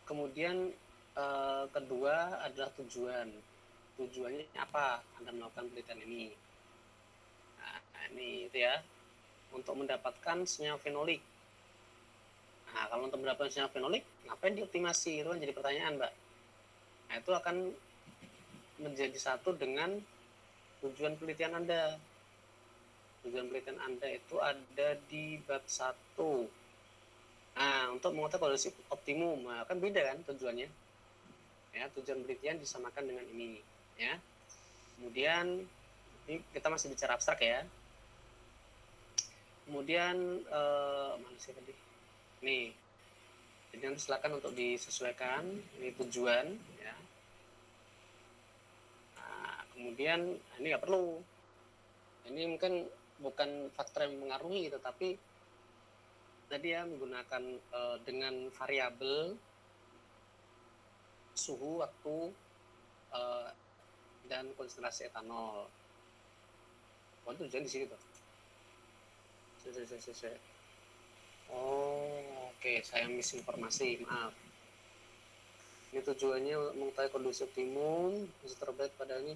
kemudian kedua adalah tujuan. Tujuannya apa Anda melakukan penelitian ini? Nah, ini itu ya, untuk mendapatkan senyawa fenolik. Nah, kalau untuk mendapatkan senyawa fenolik, ngapain dioptimasi? Itu kan jadi pertanyaan, Mbak. Nah, itu akan menjadi satu dengan tujuan penelitian Anda. Tujuan penelitian Anda itu ada di bab 1. Nah, untuk mengetahui kondisi optimum, nah, kan beda kan tujuannya. Ya, tujuan penelitian disamakan dengan ini, ya. Kemudian ini kita masih bicara abstrak ya. Kemudian mana sih tadi? Nih, jadi nanti silakan untuk disesuaikan ini tujuan, ya. Nah, kemudian ini nggak perlu. Ini mungkin bukan faktor yang mengaruhi, tetapi tadi ya menggunakan dengan variabel suhu, waktu, uh, dan konsentrasi etanol. Oh, tujuan di situ tuh. Oh, oke, saya misinformasi, maaf. Ini tujuannya mengetahui kondisi optimum, bisa terbaik pada ini.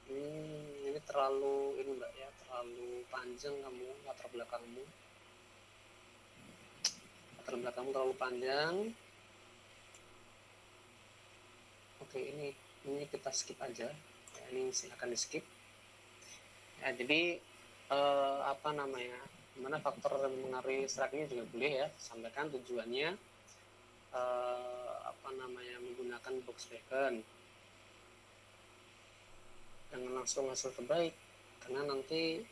Ini terlalu ini mbak ya, terlalu panjang kamu latar belakangmu. Latar belakangmu terlalu panjang. Oke, ini kita skip aja. Ya, ini silakan di skip. Ya, jadi apa namanya? Gimana faktor yang mengaruhi strategi juga boleh ya. Sampaikan tujuannya apa namanya menggunakan Volkswagen dengan langsung hasil terbaik karena nanti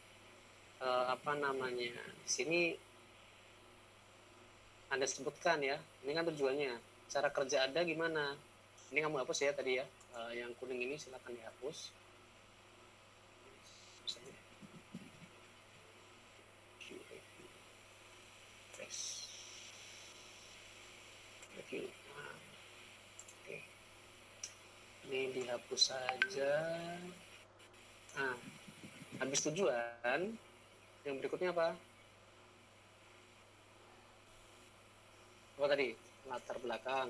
apa namanya di sini Anda sebutkan ya, ini kan tujuannya cara kerja Anda gimana. Ini kamu hapus ya tadi ya, yang kuning ini silakan dihapus. Nah, oke, ini dihapus saja. Nah, habis tujuan, yang berikutnya apa? Apa tadi? Latar belakang.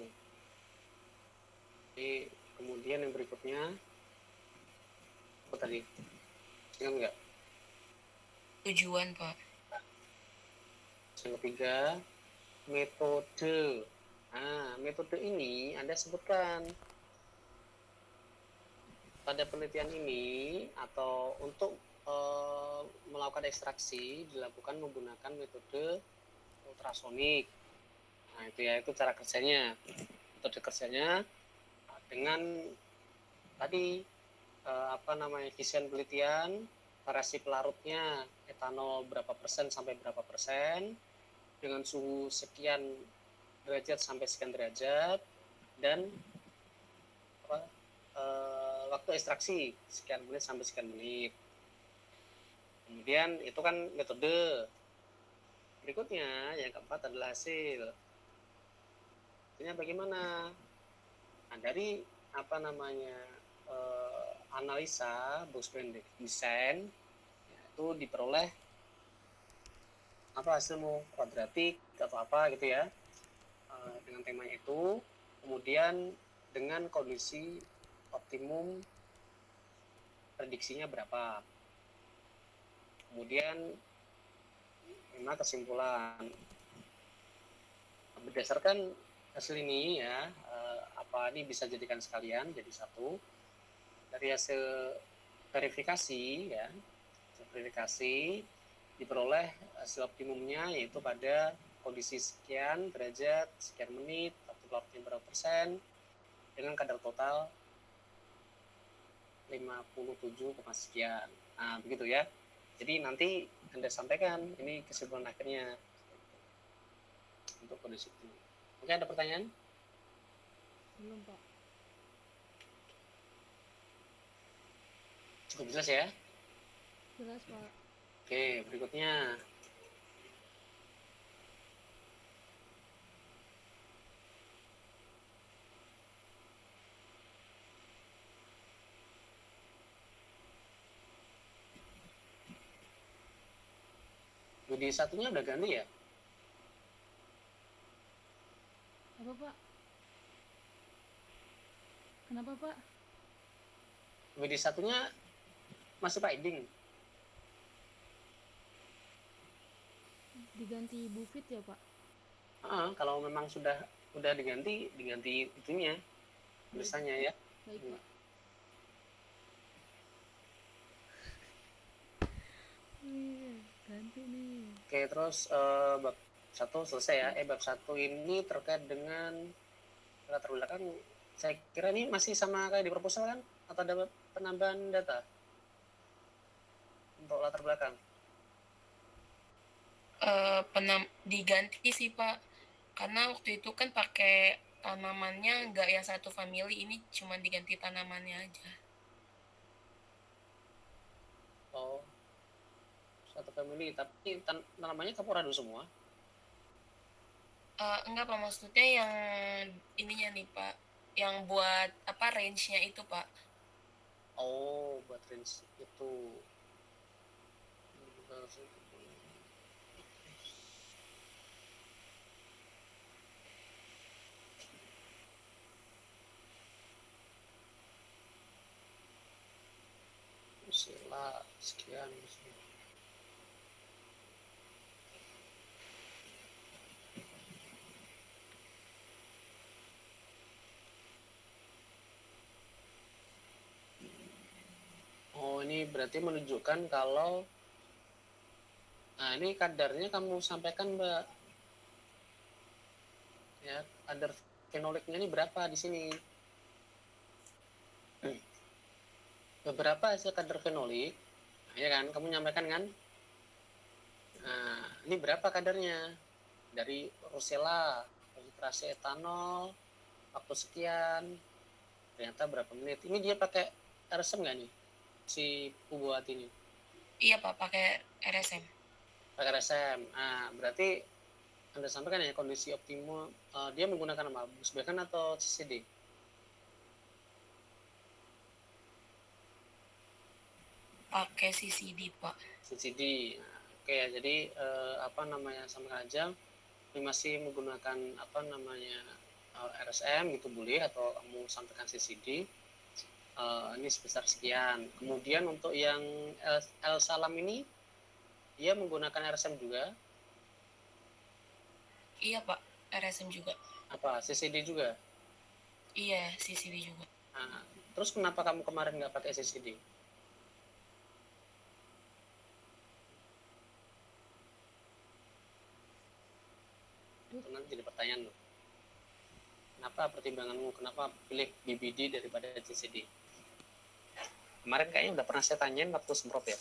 Jadi kemudian yang berikutnya apa tadi? Ingat nggak? Tujuan, Pak. Yang ketiga, metode. Nah, metode ini Anda sebutkan pada penelitian ini atau untuk melakukan ekstraksi dilakukan menggunakan metode ultrasonik. Nah, itu ya, itu cara kerjanya. Metode kerjanya dengan tadi apa namanya desain penelitian, variasi pelarutnya, etanol berapa persen sampai berapa persen, dengan suhu sekian derajat sampai sekian derajat, dan apa, waktu ekstraksi sekian menit sampai sekian menit. Kemudian itu kan metode. Berikutnya yang keempat adalah hasil. Hasilnya bagaimana? Nah, dari apa namanya analisa Box-Brand design ya, itu diperoleh apa hasilmu kuadratik atau apa gitu ya dengan temanya itu. Kemudian dengan kondisi optimum prediksinya berapa. Kemudian gimana kesimpulan berdasarkan hasil ini ya apa ini bisa jadikan sekalian jadi satu dari hasil verifikasi ya. Hasil verifikasi diperoleh hasil optimumnya yaitu pada kondisi sekian derajat sekian menit waktu pelapnya berapa persen dengan kadar total 57, sekian. Nah, begitu ya. Jadi nanti Anda sampaikan ini kesimpulan akhirnya untuk kondisi itu. Oke, ada pertanyaan? Belum, Pak. Cukup jelas ya? Jelas, Pak. Oke, berikutnya. Budi satunya udah ganti ya? Apa, Pak? Kenapa Pak? WD satunya masih binding. Diganti Bufit ya Pak? Kalau memang udah diganti itunya tulisannya ya. Baik Pak. Ganti nih. Oke, terus bab 1 selesai ya. Bab 1 ini terkait dengan latar belakang. Saya kira ini masih sama kayak di proposal kan? Atau ada penambahan data untuk latar belakang? Diganti sih Pak, karena waktu itu kan pakai tanamannya nggak yang satu family, ini cuma diganti tanamannya aja. Oh, satu family, tapi tanamannya campur aduk semua. Enggak Pak, maksudnya yang ininya nih Pak, yang buat apa range-nya itu Pak. Oh, buat range itu. Sila sekian. Oh, ini berarti menunjukkan kalau ini kadarnya kamu sampaikan, Mbak. Ya, kadar fenoliknya ini berapa di sini? Beberapa hasil kadar fenolik, ya kan? Kamu nyampaikan kan? Nah, ini berapa kadarnya? Dari Rosella, konsentrasi etanol, waktu sekian, ternyata berapa menit? Ini dia pakai RSM nggak nih? Si pembuat ini? Iya Pak, pakai RSM. Pakai RSM. Nah, berarti Anda sampaikan ya kondisi optimum, dia menggunakan apa? Busbekan atau CCD? Pakai CCD Pak. CCD. Nah, oke ya, jadi sampaikan aja ini masih menggunakan RSM gitu boleh, atau kamu sampaikan CCD. Ini sebesar sekian. Kemudian untuk yang L Salam ini dia menggunakan RSM juga. Iya Pak, RSM juga. Apa CCD juga? Iya, CCD juga. Nah, terus kenapa kamu kemarin nggak pakai CCD? Itu nanti jadi pertanyaan loh. Kenapa pertimbanganmu, kenapa pilih BBD daripada CCD? Kemarin kayaknya udah pernah saya tanyain waktu semprot ya.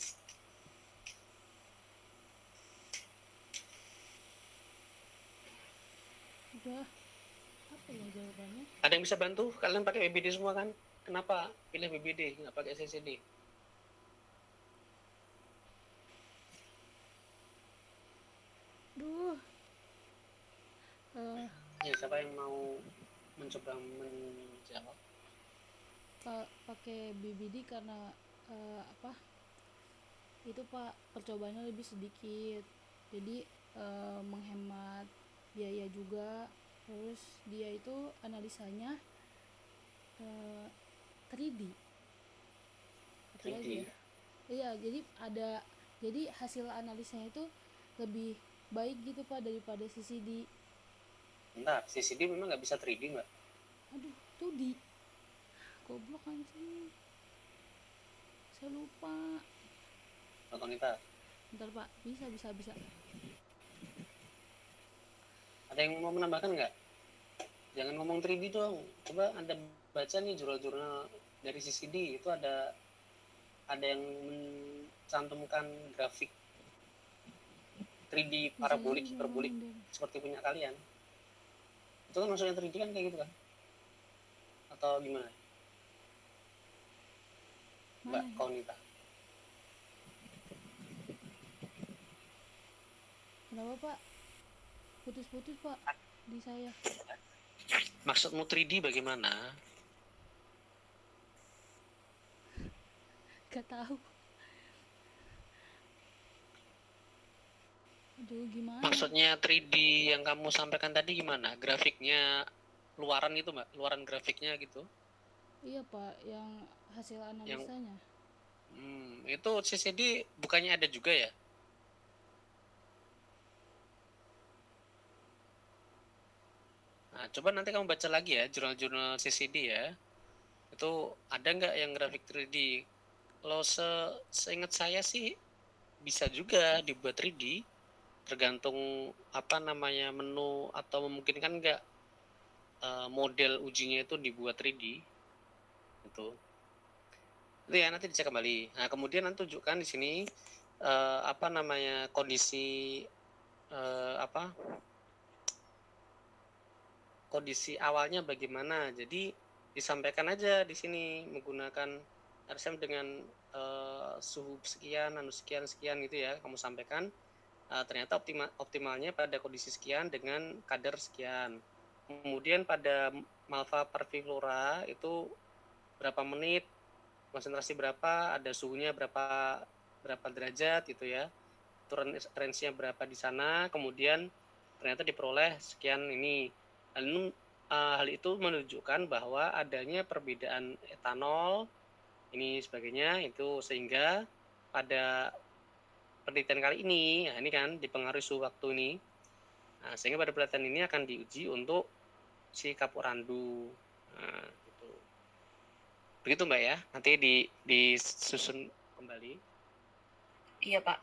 Udah. Apa ya jawabannya? Ada yang bisa bantu? Kalian pakai BBD semua kan? Kenapa pilih BBD nggak pakai CCD? Duh. Ya, siapa yang mau mencoba menjawab? Pakai BBD karena itu Pak, percobaannya lebih sedikit, jadi menghemat biaya juga. Terus dia itu analisanya 3D. 3D. Iya, jadi hasil analisanya itu lebih baik gitu Pak daripada CCD. Bentar, CCD memang nggak bisa 3D nggak? Aduh, 2D. Goblok anjing. Saya lupa. Nonton kita. Bentar Pak, bisa. Ada yang mau menambahkan nggak? Jangan ngomong 3D dong. Coba Anda baca nih jurnal-jurnal dari CCD, itu ada yang mencantumkan grafik 3D parabolik, hiperbolik seperti punya kalian. Itu kan maksudnya 3D kan kayak gitu kan? Atau gimana? Mbak Kaunita. Kenapa Pak? Putus-putus Pak di saya. Maksudmu 3D bagaimana? Gak tahu. Aduh, gimana? Maksudnya 3D yang kamu sampaikan tadi gimana? Grafiknya luaran gitu Mbak? Luaran grafiknya gitu? Iya Pak, yang hasil Yang analisanya. itu CCD bukannya ada juga ya? Nah, coba nanti kamu baca lagi ya jurnal-jurnal CCD ya. Itu ada nggak yang grafik 3D? Kalau seingat saya sih bisa juga dibuat 3D, tergantung apa namanya menu atau memungkinkan nggak model ujinya itu dibuat 3D itu. Itu ya nanti dicek kembali. Nah kemudian nanti tunjukkan di sini apa namanya kondisi apa kondisi awalnya bagaimana. Jadi disampaikan aja di sini menggunakan RSM dengan suhu sekian, sekian, sekian gitu ya. Kamu sampaikan ternyata optimalnya pada kondisi sekian dengan kadar sekian. Kemudian pada malva parviflora itu berapa menit, konsentrasi berapa, ada suhunya berapa derajat gitu ya. Itu range-nya berapa di sana, kemudian ternyata diperoleh sekian ini. Lalu hal itu menunjukkan bahwa adanya perbedaan etanol ini sebagainya itu sehingga pada penelitian kali ini, nah ini kan dipengaruhi suhu waktu ini. Nah, sehingga pada penelitian ini akan diuji untuk si kapur randu. Nah, gitu. Begitu Mbak ya. Nanti disusun kembali. Iya Pak.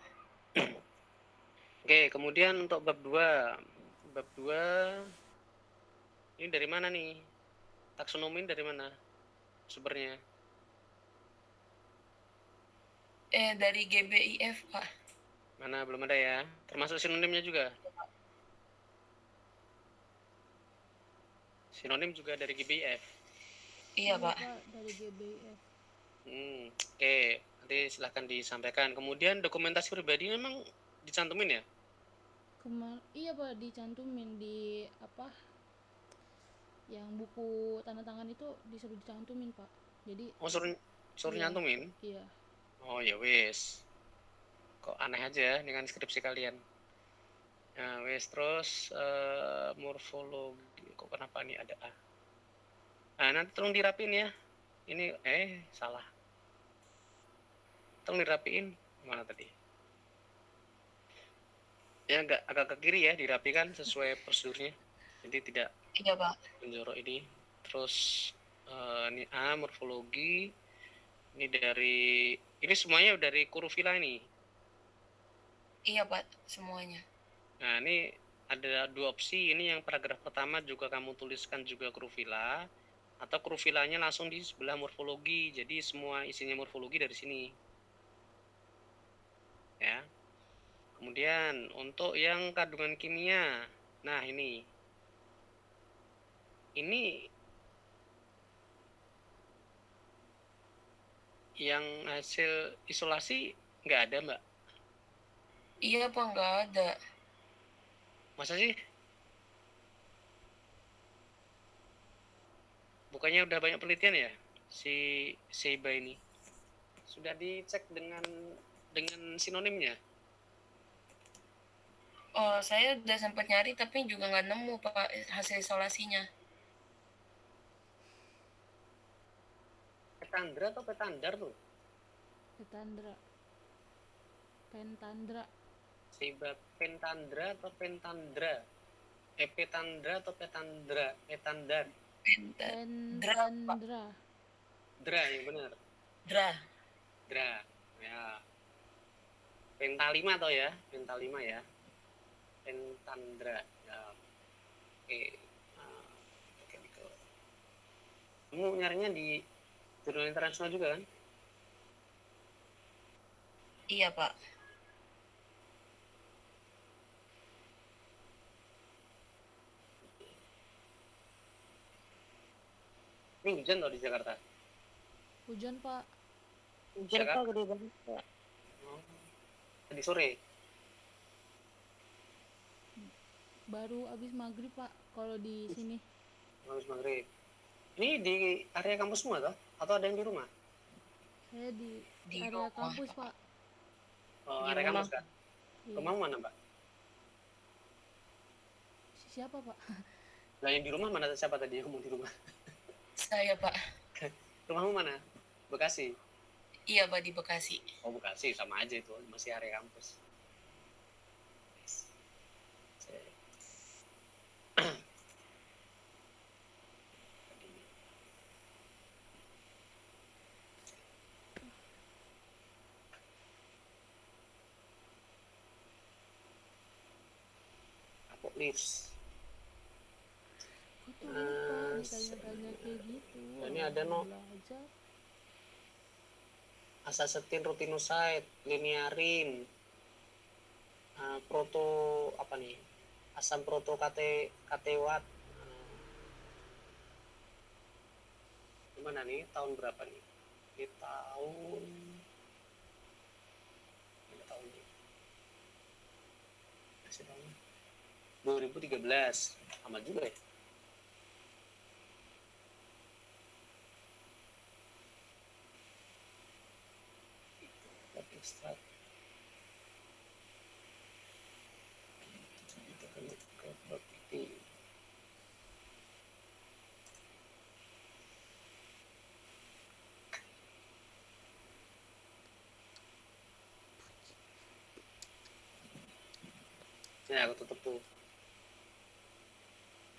Oke, kemudian untuk bab 2. Bab 2 ini dari mana nih? Taksonomi dari mana sumbernya? Dari GBIF Pak. Mana belum ada ya? Termasuk sinonimnya juga. Sinonim juga dari GBIF. Iya Pak. Pak, dari GBIF. Oke, nanti silahkan disampaikan. Kemudian dokumentasi pribadi memang dicantumin ya? Iya Pak, dicantumin di apa? Yang buku tanda tangan itu disuruh dicantumin Pak. Jadi suruh iya, nyantumin? iya. Oh ya wes. Kok aneh aja dengan skripsi kalian. Nah wes terus morfologi. Kok kenapa nih ada A? Nah nanti tolong dirapin ya. Ini salah. Tolong dirapiin. Mana tadi? Ya agak ke kiri ya, dirapikan sesuai prosedurnya. Jadi tidak Iya Pak. menjorok ini. Terus ini A morfologi. Ini dari ini semuanya dari kurufila ini. Iya Pak, semuanya. Nah, ini ada dua opsi. Ini yang paragraf pertama juga kamu tuliskan juga kurufila atau kurufilanya langsung di sebelah morfologi. Jadi semua isinya morfologi dari sini. Ya. Kemudian untuk yang kandungan kimia. Nah, ini. Ini yang hasil isolasi nggak ada, Mbak. Iya Pak, nggak ada. Masa sih? Bukannya udah banyak penelitian ya si Seiba ini? Sudah dicek dengan sinonimnya? Oh, saya udah sempat nyari tapi juga nggak nemu Pak hasil isolasinya. Petandra atau petandar tuh? Petandra. Pentandra. Seiba pentandra atau pentandra? Petandra atau petandra? Petandar. Dra Pak. Pentandra. Dra yang benar. Dra. Ya. Pentalima atau ya? Pentalima ya. Pentandra. Ya. Oke. Nah, kamu nyarinya di jurnal internasional juga kan? Iya Pak. Ini hujan loh di Jakarta. Hujan Pak. Hujan Pak gede banget Pak. Oh. Tadi sore. Baru abis maghrib Pak. Kalau di sini. Habis maghrib. Ini di area kampus semua toh? Atau ada yang di rumah? Saya di area rumah, kampus Pak. Oh, Di area rumah. kampus kan? Iya. Rumahmu mana, Mbak? Siapa Pak? Lah yang di rumah mana siapa tadi yang ngomong di rumah? Saya Pak. Rumahmu mana? Bekasi? Iya, Pak, di Bekasi. Oh, Bekasi, sama aja itu, masih area kampus. Apocalypse. Kok tuh lupa ditanya-tanya kayak gitu. Ini ada no belajar. asacetin rutinoside, linearin, proto apa nih? Asam proto katewat. Gimana nih? Tahun berapa nih? Di tahun ini. Masih tahun 2013. Sama juga ya. Ekstrak. Kita ke properti. Ini aku tutup tuh.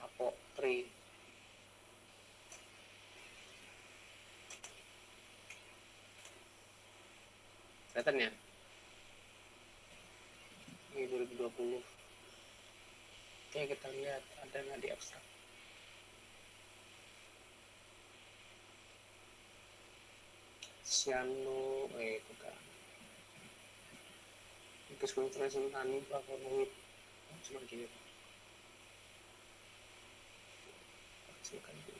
Apo 3. Kelihatan ya? Ini 2020. Oke, kita lihat ada nggak di abstrak. Cyano, itu kan. Terus concentration tani flavonoid. Cuma gini. Hasilkan dulu.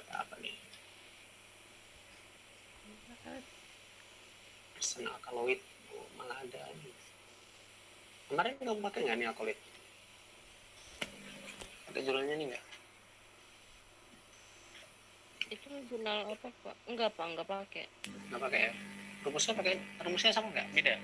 Apa nih? Persen alkaloid. Oh, malah ada. Kemarin kamu pakai nggak nih alkaloid? Ada jurnalnya nih nggak? Itu jurnal apa, Pak? Enggak, Pak, enggak pakai. Nggak pakai ya? Rumusnya sama nggak? Beda?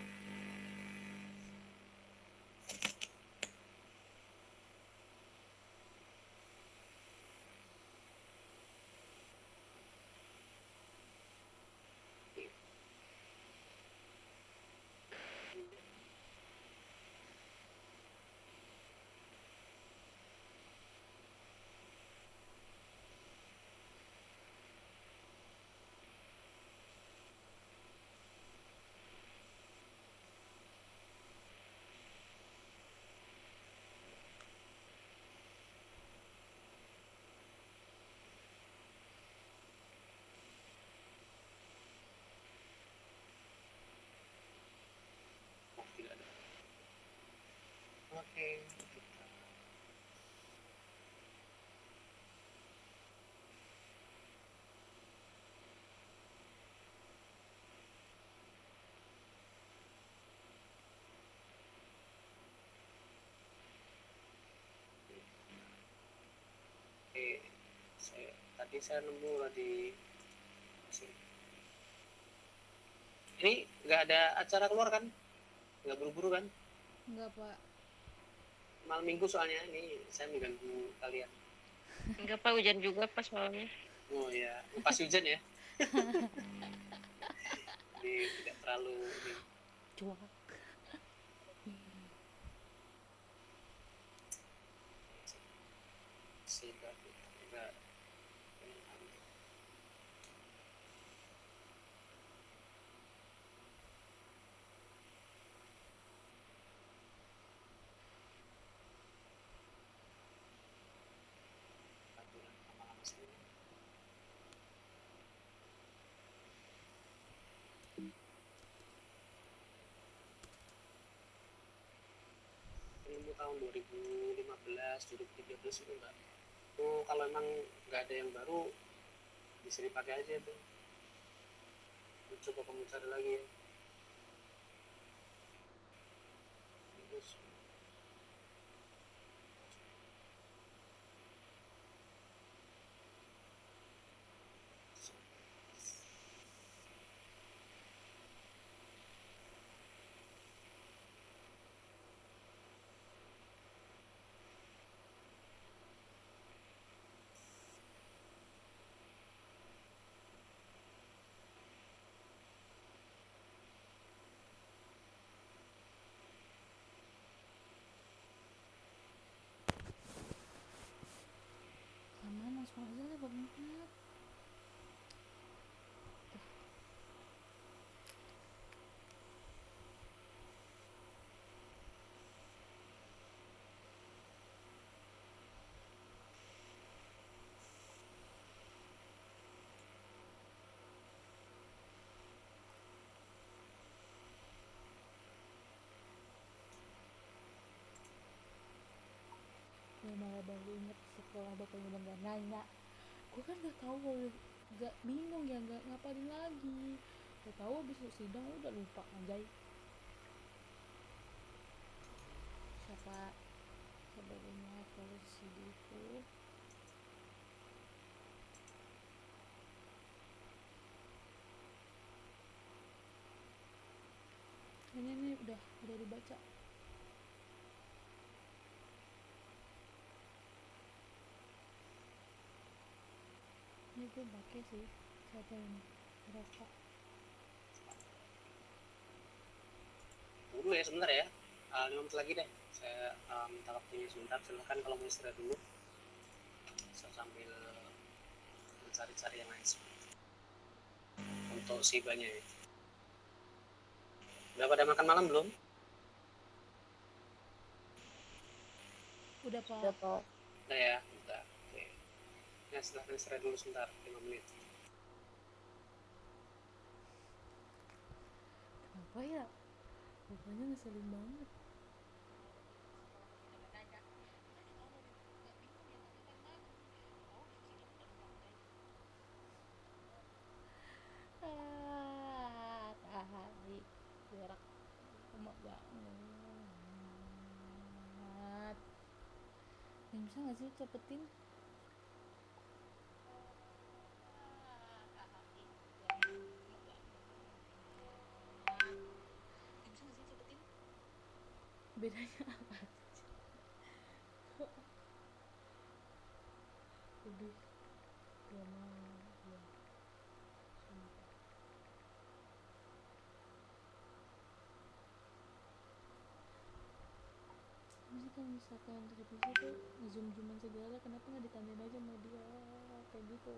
Oh, tidak ada. Oke. Tadi saya nemu di sini. Ini nggak ada acara keluar kan? Nggak buru-buru kan? Enggak, Pak. Malam minggu soalnya ini saya mengganggu kalian. Enggak, Pak, hujan juga pas malamnya. Oh ya, pas hujan ya. Jadi tidak terlalu ini. Cuak. Sehingga enggak ilmu tahun 2015, 2013 itu enggak. Oh, kalau emang nggak ada yang baru bisa dipakai aja tuh. Coba kamu cari lagi ya. Terus ya malah baru inget setelah bapaknya udah nggak nanya. Gue kan nggak tahu, nggak bingung ya, nggak ngapain lagi. Gak tahu besok sidang udah lupa anjay. Siapa sebenarnya polisi itu. Ini udah dibaca. Ini gue pakai sih. Siapa ini? Rasa. Tunggu dulu ya sebentar ya. 5 menit lagi deh. Saya minta waktunya sebentar. Silahkan kalau mau istirahat dulu. Bisa sambil mencari-cari yang lain untuk sibanya ya. Udah pada makan malam belum? Udah pak. Udah Pak. Udah ya, udah. Oke. Ya silahkan istirahat dulu sebentar, 5 menit. Kenapa ya? Bapaknya ngeselin banget. Tadi berak emak banget. Bisa gak sih cepetin? Bedanya apa? Lebih drama ya. Ini kan misalkan televisi tuh ngezoom-zooman segala, kenapa nggak ditanyain aja sama dia kayak gitu.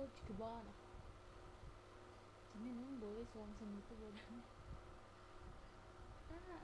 ke bawah. Jadi memang boleh selangsung itu badannya. Gimana?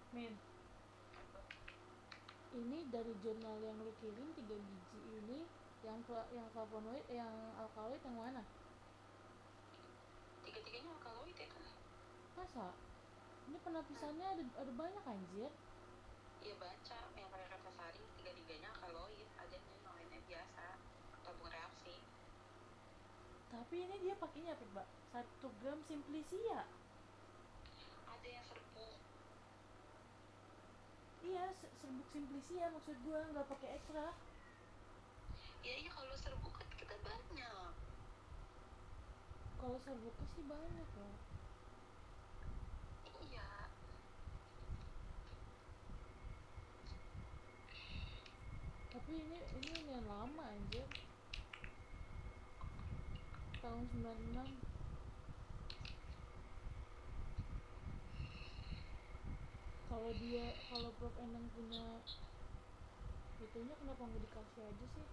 Min, ini dari jurnal yang lu kirim 3 biji ini yang flavonoid, yang alkaloid yang mana? Tiga-tiganya alkaloid ya kan? Masa? Ini penapisannya ada banyak anjir. Iya baca yang pakai kata saring, tiga-tiganya alkaloid, ada yang lainnya biasa tabung reaksi. Tapi ini dia pakainya apa, Mbak? 1 gram Simplicia. Ada yang serbuk. Iya, serbuk Simplicia maksud gua, nggak pakai ekstra. Ya iya kalau serbuk kan kita banyak. Kalau serbuknya sih banyak ya. Iya. Tapi ini yang lama anjir. Tahun 96. Kalau Prof Enang punya itunya, kenapa nggak dikasih aja sih?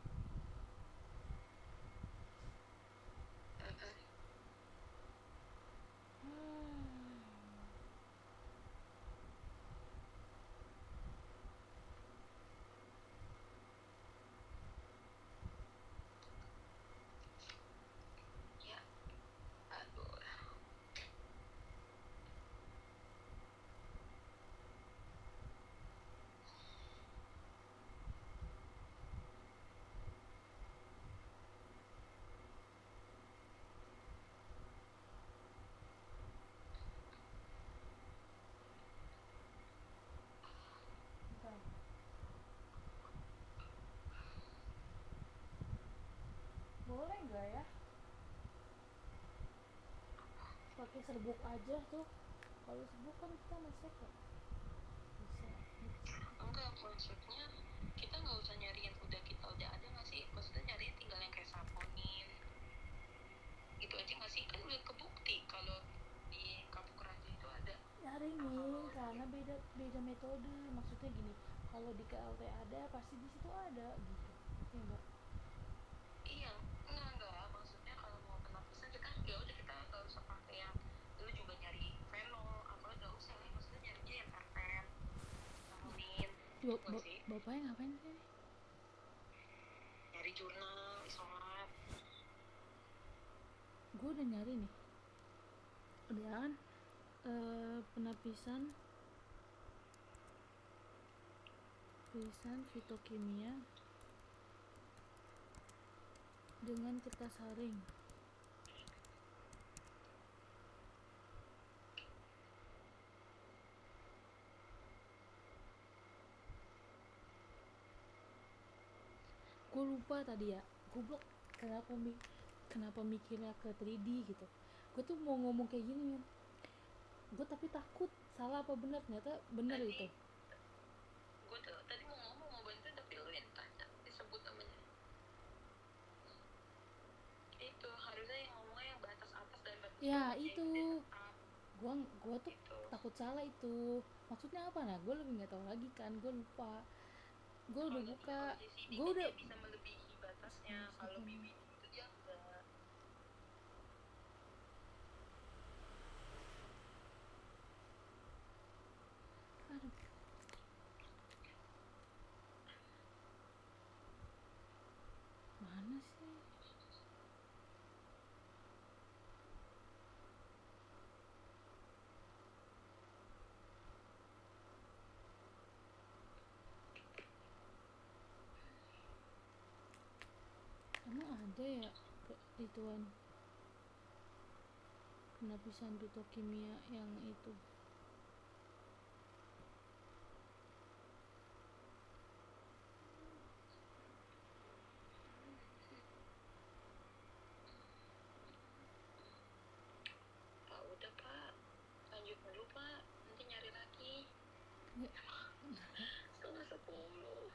Ya. Aduh. pakai serbuk aja tuh. Kalau serbuk kan kita masak ya bisa Enggak, maksudnya kita nggak usah nyari yang udah ada nggak sih? Maksudnya nyari tinggal yang kayak saponin gitu aja nggak sih? Kan udah kebukti kalau di Kapuk Raja itu ada. nyari nih karena beda beda metode. Maksudnya gini, kalau di KLT ada pasti di situ ada gitu. Oke enggak? Iya, enggak. Maksudnya kalau mau penapisan kita ya udah kita nggak usah pakai yang lu juga nyari Venol apa nggak usah. Maksudnya nyarinya yang terpen, saponin, nggak sih? Bapaknya ngapain sih? Nyari jurnal, sholat. Gue udah nyari nih. Udah kan? Penapisan fitokimia dengan kertas saring. Gue lupa tadi ya, goblok, kenapa mikirnya ke 3D gitu. Gue tuh mau ngomong kayak gini, gue tapi takut salah apa benar, ternyata benar itu. Gue tuh tadi mau ngomong mau bantu tapi lu yang tanya disebut namanya. Itu harusnya yang ngomongnya yang batas atas dan batas Ya bawah, itu yang tetap gue tuh gitu. takut salah itu maksudnya apa. Nah gue lebih nggak tahu lagi kan, gue lupa. Gue udah buka, gue udah bisa melebihi batasnya. Kalau bibi itu dia enggak. aduh, mana sih. Emang ada ya ituan penapisan fitokimia yang itu. Pak udah pak, lanjut dulu pak, nanti nyari lagi. Nggak. 9:30.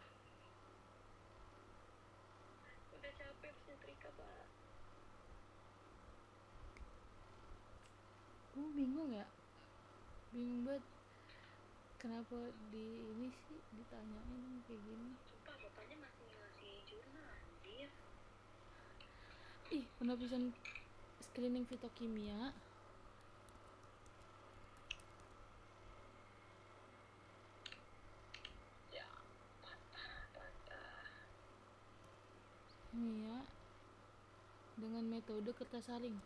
Udah capek harus nyetrika pak. Gue bingung banget kenapa di ini sih ditanyain kayak gini. Sumpah bapaknya masih ngasih jurnal dia. Ih, penapisan screening fitokimia Ya patah. kimia dengan metode kertas saring.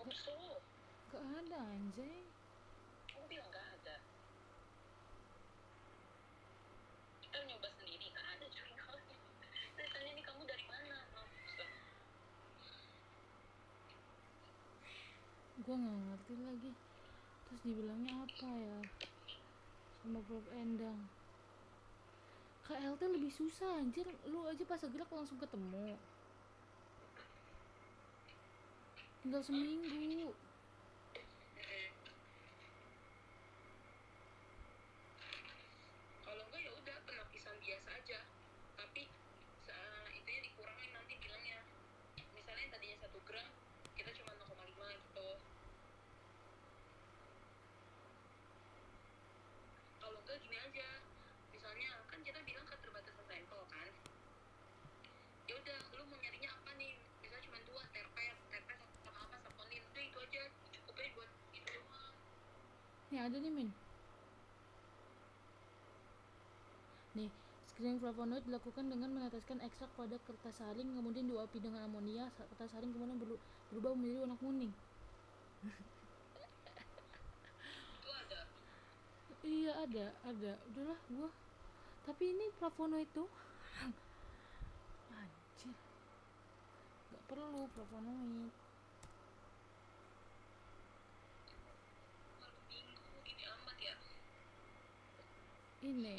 Opso, Gak ada anjay. kamu bilang gak ada. Kita nyoba sendiri, gak ada jurnalnya. Saya tanya nih kamu dari mana? Opso. Gue nggak ngerti lagi. Terus dibilangnya apa ya sama Prof Endang. KLT lebih susah anjir, lu aja pas gerak langsung ketemu, tinggal seminggu. Kalau enggak ya udah penapisan biasa aja, tapi itunya dikurangin nanti bilangnya. Misalnya yang tadinya 1 gram, kita cuma 0,5 gitu. Kalau enggak gini aja, misalnya kan kita bilang keterbatasan sampel kan. Ya udah, lu mau nyarinya apa nih? Misalnya cuma 2, terpet sama apa saponin, udah itu aja cukup aja buat itu doang. Nih ada nih Min. Nih, screening flavonoid dilakukan dengan meneteskan ekstrak pada kertas saring, kemudian diuapi dengan amonia. Kertas saring kemudian berubah menjadi warna kuning. Itu ada. Iya ada. Udahlah gua. Tapi ini flavonoid tuh. Anjir. Gak perlu flavonoid. Malu minggu gini amat ya. Ini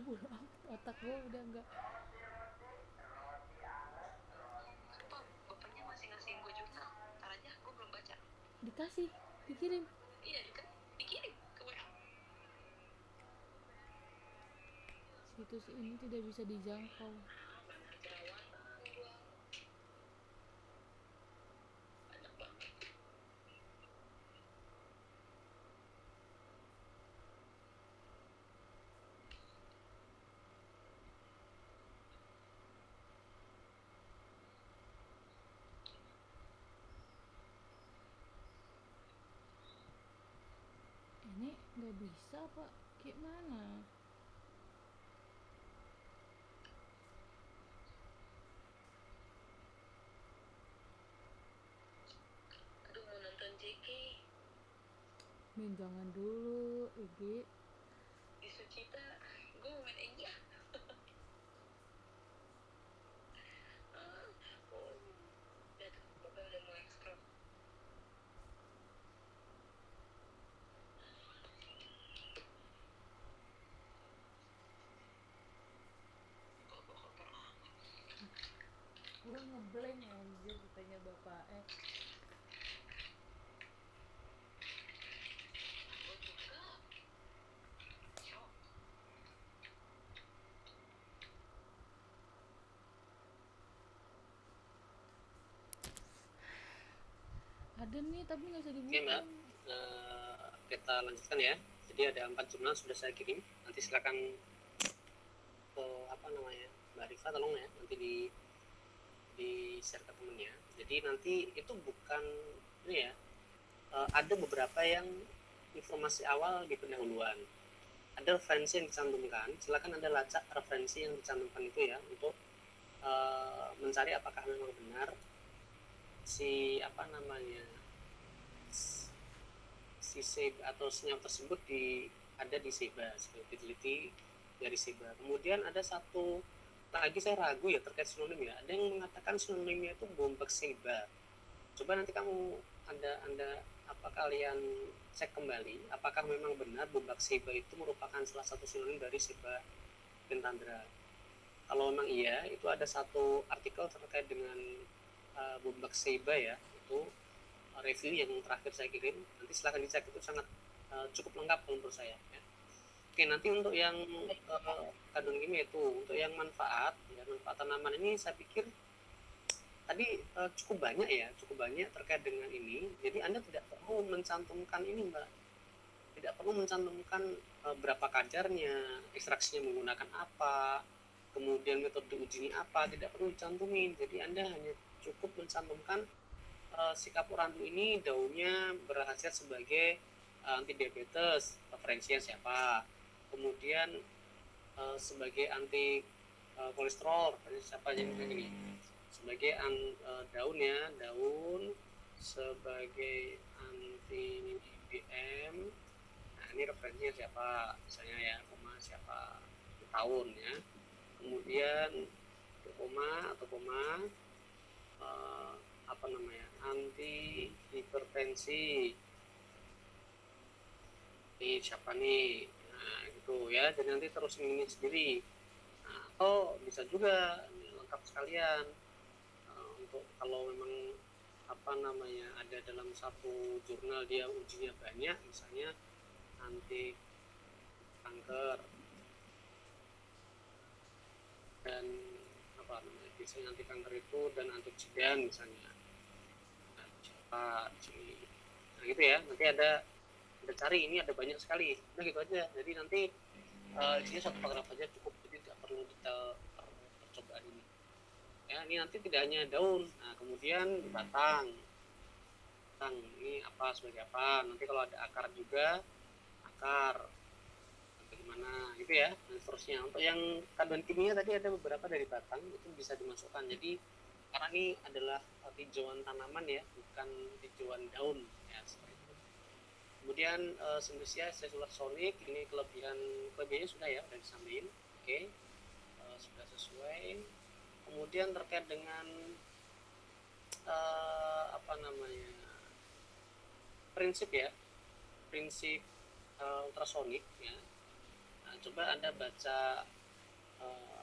bodo amat, otak gue udah enggak. Sumpah, bapaknya masih ngasihin gue jurnal. Ntar aja, gue belum baca. Dikasih, dikirim. Iya, dikirim ke WA. Situs ini tidak bisa dijangkau. Mana jerawatan gue. Banyak banget. Ini nggak bisa apa gimana? Aduh, mau nonton JK. Min jangan dulu, Egi. Di Sucita, gue mau main Egi ah. Oh. Lihat, bapak udah mulai scroll. Kotor-kotor amat. Gue ngeblank anjir katanya bapak Gue juga. Shock. ada nih tapi nggak bisa Oke dibuka. Mbak, kita lanjutkan ya. Jadi ada 4 jurnal sudah saya kirim. Nanti silakan ke apa namanya Mbak Rifa, tolong ya nanti di share ke temennya. Jadi nanti itu bukan ini ya, ada beberapa yang informasi awal di pendahuluan, ada referensi yang dicantumkan. Silakan Anda lacak referensi yang dicantumkan itu ya, untuk mencari apakah memang benar si apa namanya si SEBA atau senyawa tersebut ada di SEBA, seperti diteliti dari SEBA. Kemudian ada satu lagi, saya ragu ya terkait sinonim ya. Ada yang mengatakan sinonimnya itu bombak SEBA. Coba nanti anda kalian cek kembali apakah memang benar bombak SEBA itu merupakan salah satu sinonim dari SEBA pentandra. Kalau memang iya, itu ada satu artikel terkait dengan bombak SEBA ya, itu review yang terakhir saya kirim. Nanti silahkan dicek, itu sangat cukup lengkap menurut saya ya. Oke, nanti untuk yang kandung kimia itu, untuk yang manfaat tanaman ini saya pikir tadi cukup banyak terkait dengan ini. Jadi Anda tidak perlu mencantumkan ini Mbak, tidak perlu mencantumkan berapa kadarnya, ekstraksinya menggunakan apa, kemudian metode ujinya apa, tidak perlu dicantumin. Jadi Anda hanya cukup mencantumkan si kapur randu ini daunnya berkhasiat sebagai anti diabetes, referensinya siapa, kemudian sebagai anti kolesterol, siapa aja ini, sebagai daun sebagai anti BM. Nah, ini referensinya siapa, misalnya ya, koma siapa, tahun ya. Kemudian koma anti hipertensi, ini siapa nih, nah gitu ya. Jadi nanti terus ini sendiri. Nah, atau bisa juga lengkap sekalian untuk kalau memang ada dalam satu jurnal dia ujinya banyak, misalnya anti kanker dan biasanya anti kanker itu dan antioksidan misalnya. Nah gitu ya, nanti ada cari, ini ada banyak sekali, udah gitu aja. Jadi nanti isinya satu paragraf aja cukup, jadi tidak perlu detail percobaan ini ya. Ini nanti tidak hanya daun, nah kemudian batang ini apa, sebagai apa, nanti kalau ada akar juga, akar bagaimana gitu ya, dan seterusnya. Untuk yang kandungan kimia tadi ada beberapa dari batang, itu bisa dimasukkan. Jadi karena ini adalah tinjauan tanaman ya, bukan tinjauan daun ya, seperti itu. Kemudian Sembesia Sesularsonic, ini kelebihannya sudah ya, sudah disampaikan. Oke. Sudah sesuai. Kemudian terkait dengan prinsip ultrasonik ya. Nah, coba Anda baca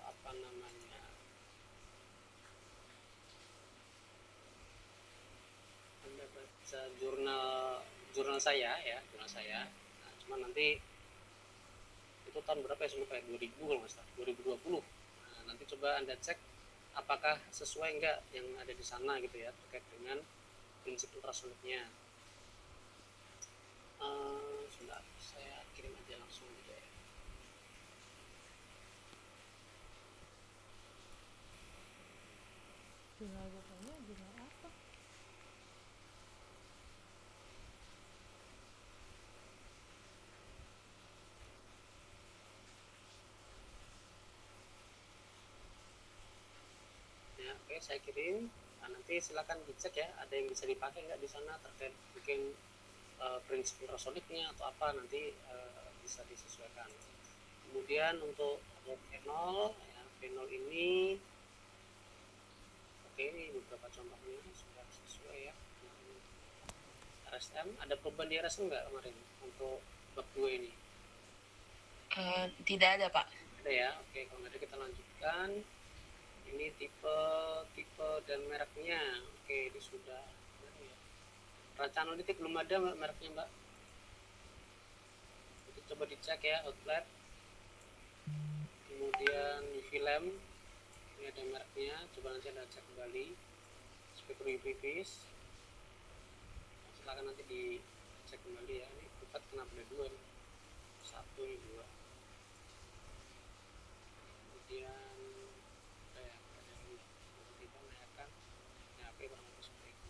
apa namanya, Anda baca jurnal saya ya, jurnal saya. Nah, cuma nanti itu tahun berapa ya, sampai 2000 kalau nggak salah, 2020. Nah, nanti coba Anda cek apakah sesuai enggak yang ada di sana gitu ya, terkait dengan prinsip ultrasoniknya. Sebentar, saya kirim aja langsung gitu ya. Jurnal bapaknya jurnal apa? Ya, oke, saya kirim. Nah, nanti silakan dicek ya, ada yang bisa dipakai nggak di sana terkait mungkin prinsip ultrasoniknya atau apa, nanti bisa disesuaikan. Kemudian untuk fenol, ya, fenol ini oke, ini beberapa contohnya sudah sesuai ya. RSM, ada perubahan di RSM nggak kemarin untuk bab 2 ini? Tidak ada, Pak. Ada ya, oke, kalau nggak ada kita lanjutkan. Ini tipe dan mereknya, oke, ini sudah ya. Raca analitik belum ada mbak, mereknya mbak. Jadi coba dicek ya, outlet. Kemudian UV lamp, ini ada mereknya, coba nanti Anda cek kembali. Speaker UV vis, silakan nanti dicek kembali ya. Ini 4 kenapa ada 2 nih, 1 ini 2. Kemudian ada yang tiba-tiba menanyakan NAP kurang lebih seperti itu.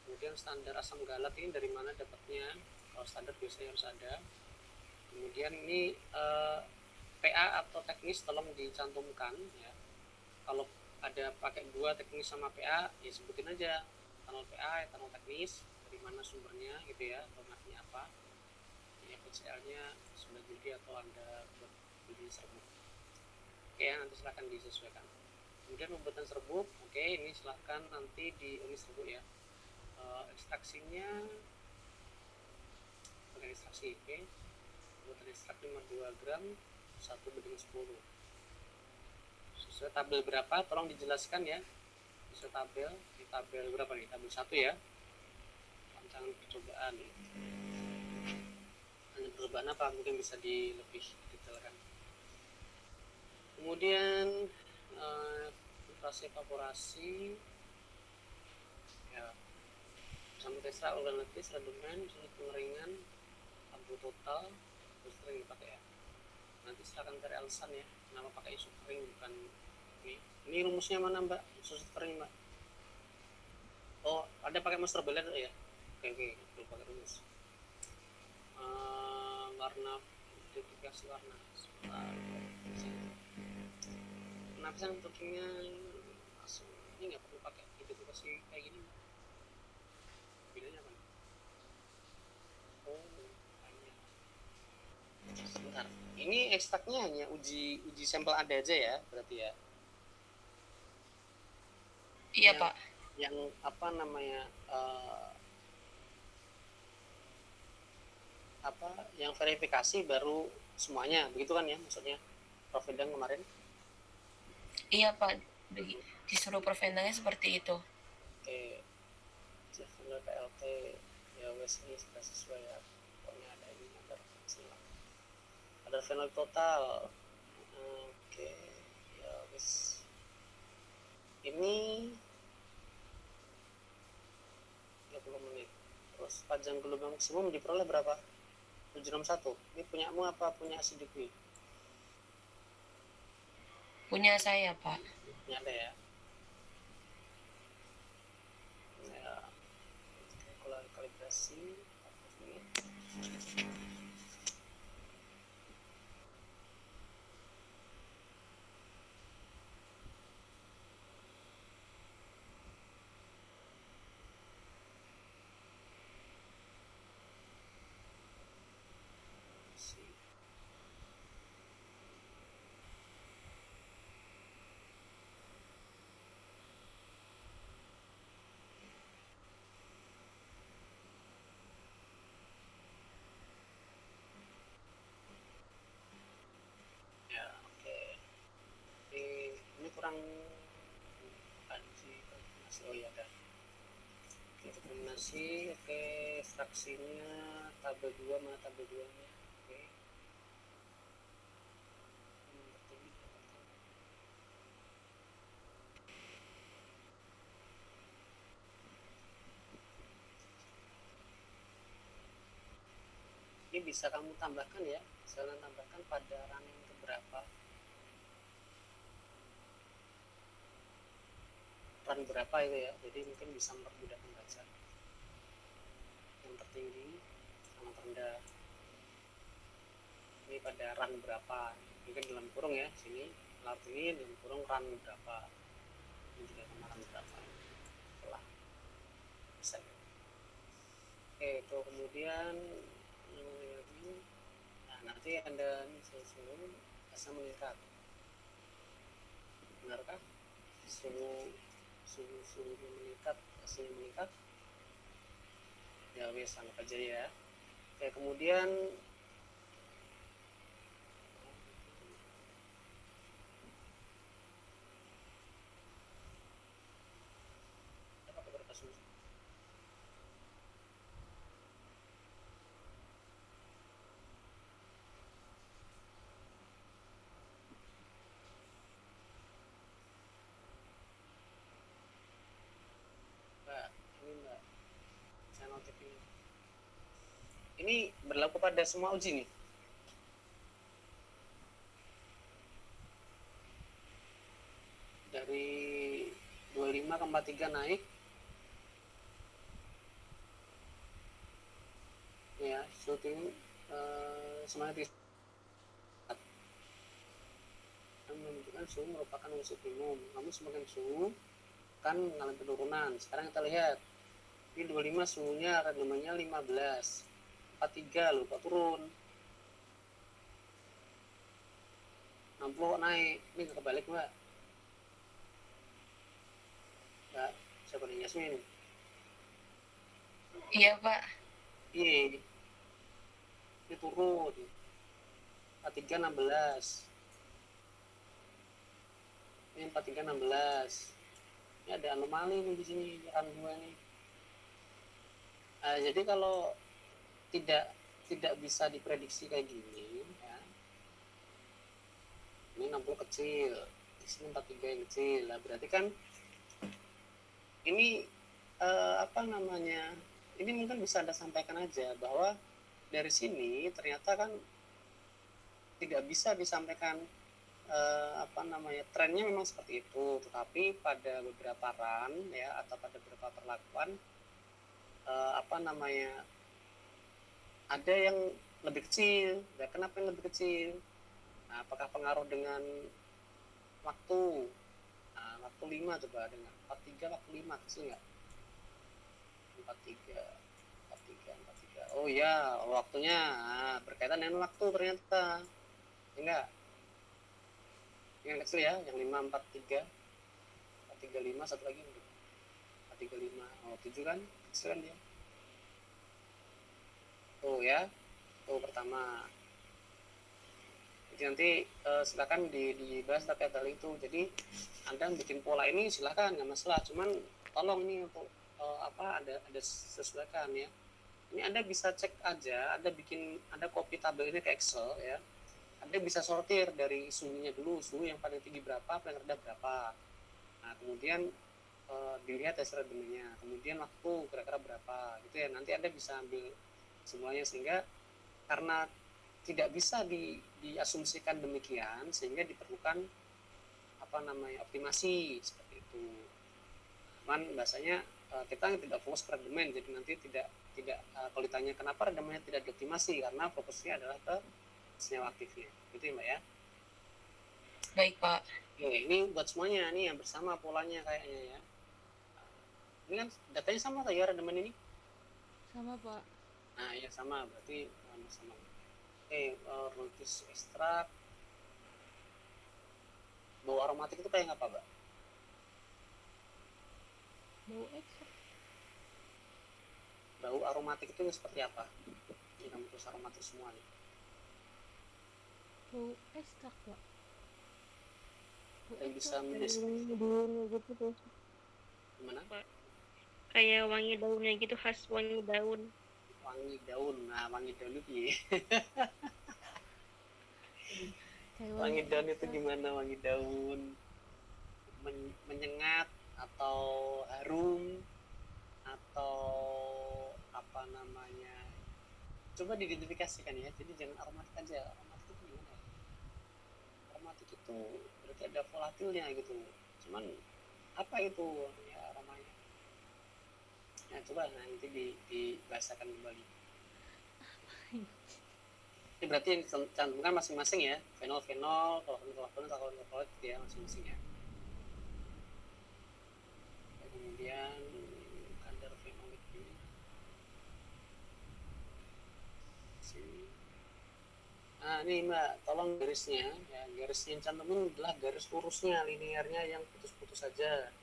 Kemudian standar asam galat ini dari mana dapatnya? Kalau standar biasanya harus ada. Kemudian ini PA atau teknis tolong dicantumkan ya. Kalau ada pakai 2 teknis sama PA, ya sebutin aja etanol PA, etanol teknis, dari mana sumbernya gitu ya, atau artinya apa. Ini PCL-nya sudah jadi atau Anda buat beli serbuk. Oke, nanti silakan disesuaikan. Kemudian pembuatan serbuk, oke, ini silakan nanti di serbuk ya. Ekstraksinya pakai ekstraksi, oke. Pembuatan ekstrak 52 gram 1/10. Sesuai tabel berapa, tolong dijelaskan ya. Sesuai tabel, di tabel berapa nih? Tabel 1 ya. Rancangan percobaan. Hanya percobaan apa? Mungkin bisa lebih detailkan. Kemudian filtrasi evaporasi ya, sampai ekstra organoleptis, redumen, sulit pengeringan, lampu total, terus sering dipakai ya. Nanti silakan cari alasan ya, kenapa pakai isu kering bukan ini. Ini rumusnya mana mbak? Isu kering mbak? Oh, ada pakai master blend ya? Oke, belum pakai rumus. Warna, identifikasi warna. Penapisan untuknya langsung, ini nggak perlu pakai identifikasi kayak gini. Bedanya apa? Oh, hanya sebentar. Ini ekstraknya hanya uji sampel Anda aja ya, berarti ya? Iya, yang, Pak. Yang apa namanya, yang verifikasi baru semuanya, begitu kan ya maksudnya, Prof. Endang kemarin? Iya, Pak. Disuruh pervendangnya seperti itu. Oke, Jeffrey PLT ya wes, ini sudah sesuai ya, pokoknya ada ini, ada final total. Oke, ya wes, ini 30 menit. Terus panjang gelombang maksimum diperoleh berapa? 761. Ini punyamu apa punya Sidikwi? Punya saya, Pak. Punya ada ya? Ya, kalibrasi. tentang anji determinasi. Oh ya, ada. Oke, determinasi. Oke, fraksinya tabel 2, mana tabel 2 nya? Oke. Tertinggi dapatkan. Ini bisa kamu tambahkan ya, misalnya tambahkan pada run yang keberapa, run berapa itu ya, jadi mungkin bisa mempermudah membaca yang tertinggi sama terendah. Ini pada run berapa, mungkin dalam kurung ya, sini laut ini dalam kurung run berapa, ini juga sama run berapa, setelah bisa. Oke, itu kemudian nah, nanti Anda suhu asam meningkat, benarkah? Suhu meningkat, aslinya meningkat, ya wes anggap aja ya. Oke, kemudian apa beberapa suhu? Mbak, ini Mbak, saya notif ini. Ini berlaku pada semua uji nih. Dari 25 ke 43 naik. Ya, shooting semangat menunjukkan suhu merupakan unsur minimum. Namun semakin suhu kan mengalami penurunan. Sekarang kita lihat. Ini 25 suhunya namanya 15. 43 loh, kok turun. 60 naik. Ini nggak kebalik, Mbak. Mbak, siapa nih? Yasmin? Iya, Pak. Iya. Ini turun. 43 16. Ini 43 16. Ini ada anomali nih di sini, run 2 nih. Jadi kalau tidak bisa diprediksi kayak gini ya. Ini 60 kecil, di sini 43 yang kecil. Lah berarti kan ini apa namanya? Ini mungkin bisa Anda sampaikan aja bahwa dari sini ternyata kan tidak bisa disampaikan apa namanya, trennya memang seperti itu, tetapi pada beberapa run ya atau pada beberapa perlakuan apa namanya, ada yang lebih kecil. Nah, kenapa yang lebih kecil? Nah, apakah pengaruh dengan waktu? Nah, waktu 5 coba dengan 43 waktu 5 kecil nggak? 43 43. Oh ya, waktunya berkaitan dengan waktu ternyata. Enggak. Yang kecil ya, yang 5 43 435, satu lagi 435. Oh, 7 kan? Kecil kan dia. Tuh ya. Tuh pertama. Jadi nanti silakan dibahas terkait hal itu. Jadi Anda bikin pola ini silakan, nggak masalah. Cuman tolong ini untuk ada sesuaikan ya. Ini Anda bisa cek aja, Anda copy tabel ini ke Excel ya. Anda bisa sortir dari suhunya dulu, suhu yang paling tinggi berapa, paling rendah berapa. Nah, kemudian dilihat hasil rendemennya, kemudian waktu kira-kira berapa gitu ya. Nanti Anda bisa ambil semuanya, sehingga karena tidak bisa diasumsikan demikian, sehingga diperlukan apa namanya, optimasi seperti itu. Cuman bahasanya kita tidak fokus ke rendemen, jadi nanti tidak kalau ditanya kenapa rendemennya tidak dioptimasi, karena fokusnya adalah ke senyawa aktifnya, gitu ya Mbak ya. Baik, Pak. Oke, ini buat semuanya nih yang bersama polanya kayaknya ya. Ini kan datanya sama tuh ya, rendemen ini? Sama, Pak. Nah, ya sama, berarti sama. Oke, rotis ekstrak. Bau aromatik itu kayak apa, Mbak? Bau ekstrak. Bau aromatik itu seperti apa? Ini kamu terus aromatik semua nih. Bau ekstrak, Pak. dan bisa Daun gitu tuh. gimana Kayak wangi daunnya gitu, khas wangi daun. wangi daun. Nah, wangi daun itu ya. Kayak Wangi daun itu apa? gimana wangi daun? Menyengat atau harum atau apa namanya? Coba diidentifikasikan ya. Jadi jangan aromatik aja. Aromatik itu gimana ya? Aromatik itu berarti ada volatilnya gitu. Cuman apa itu ya aromanya? Nah, coba nanti dibahasakan kembali. Ini berarti yang dicantumkan masing-masing ya. Fenol, alkohol gitu ya masing-masing ya. Kemudian kadar fenolik ini. Nah, ini Mbak, tolong garisnya. Ya, garisnya yang cantumin adalah garis lurusnya, linearnya yang putus-putus saja.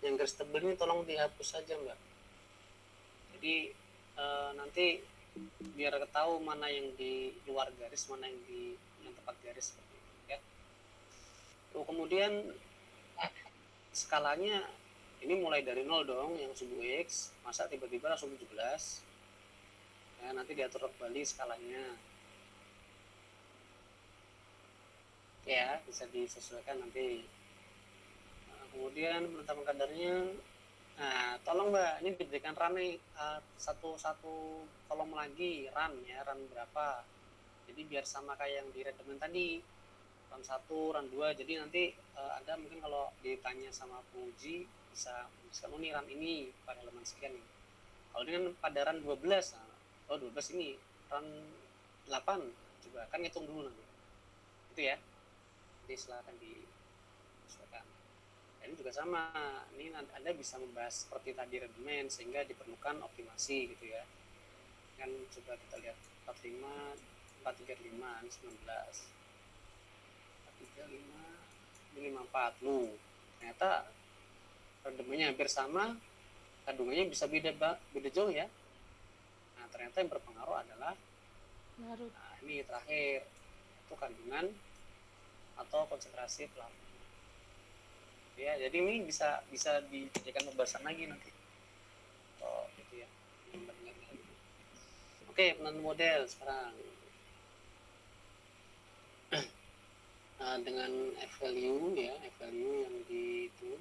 Yang garis tebal ini tolong dihapus saja Mbak. Jadi nanti biar ketahui mana yang di luar garis, mana yang di yang tepat garis seperti itu ya. Lalu kemudian skalanya ini mulai dari 0 dong yang suku X, masa tiba-tiba langsung 17. Ya, nanti diatur kembali skalanya. Ya, bisa disesuaikan nanti. Nah, kemudian penetapan kadarnya. Nah, tolong Mbak, ini diberikan run nih satu kolom lagi run ya, run berapa. Jadi biar sama kayak yang di redemen tadi. Run 1, run 2. Jadi nanti Anda mungkin kalau ditanya sama penguji bisa kamu nih run ini pada elemen sekian nih. Kalau dengan pada run 12, nah, 12 ini run 8 coba kan ngitung dulu nanti. Itu ya. Jadi silakan disesuaikan. Ini juga sama, ini Anda bisa membahas seperti tadi redemen sehingga diperlukan optimasi gitu ya. Kan coba kita lihat 45, 435, 19, 435, 54. Ternyata redemennya hampir sama, kandungannya bisa beda jauh ya. Nah, ternyata yang berpengaruh adalah Larut. nah, ini terakhir itu kandungan atau konsentrasi pelaku. Ya, jadi ini bisa dijadikan pembahasan lagi nanti. Oh, gitu ya. Oke, penentuan model sekarang. Dengan F value ya, F value yang di itu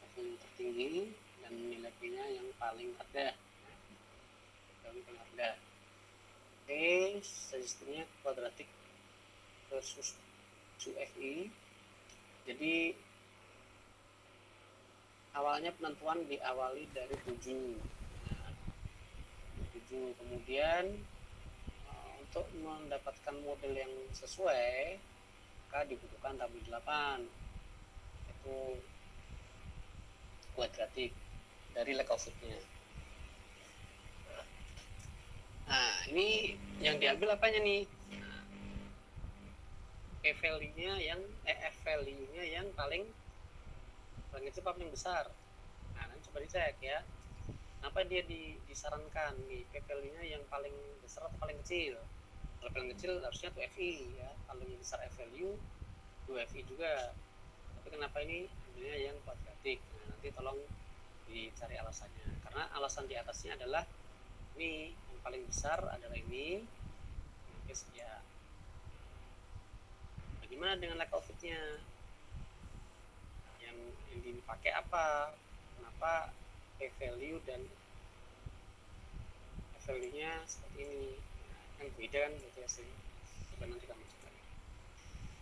F value tertinggi dan nilai P-nya yang paling rendah. Yang paling rendah. Oke, statistiknya kuadratik versus 2FI. Jadi awalnya penentuan diawali dari 7. Nah, 7. Kemudian untuk mendapatkan model yang sesuai maka dibutuhkan tabel 8 itu kuadratik dari Lekovitch-nya. Nah, ini yang diambil apanya nih? F value-nya yang paling kecil paling besar. Nah, nanti coba dicek ya. Kenapa dia disarankan nih P value-nya yang paling besar atau paling kecil? Kalau paling kecil harusnya 2FI ya. Kalau yang besar F value 2FI juga. Tapi kenapa ini ambilnya yang kuadratik? Nah, nanti tolong dicari alasannya. Karena alasan di atasnya adalah ini yang paling besar adalah ini. Oke, sekian. Bagaimana dengan Lekovitch-nya? Yang dipakai apa? Kenapa P value dan F value-nya seperti ini? Nah, kan beda kan berarti hasilnya. Coba nanti kamu coba.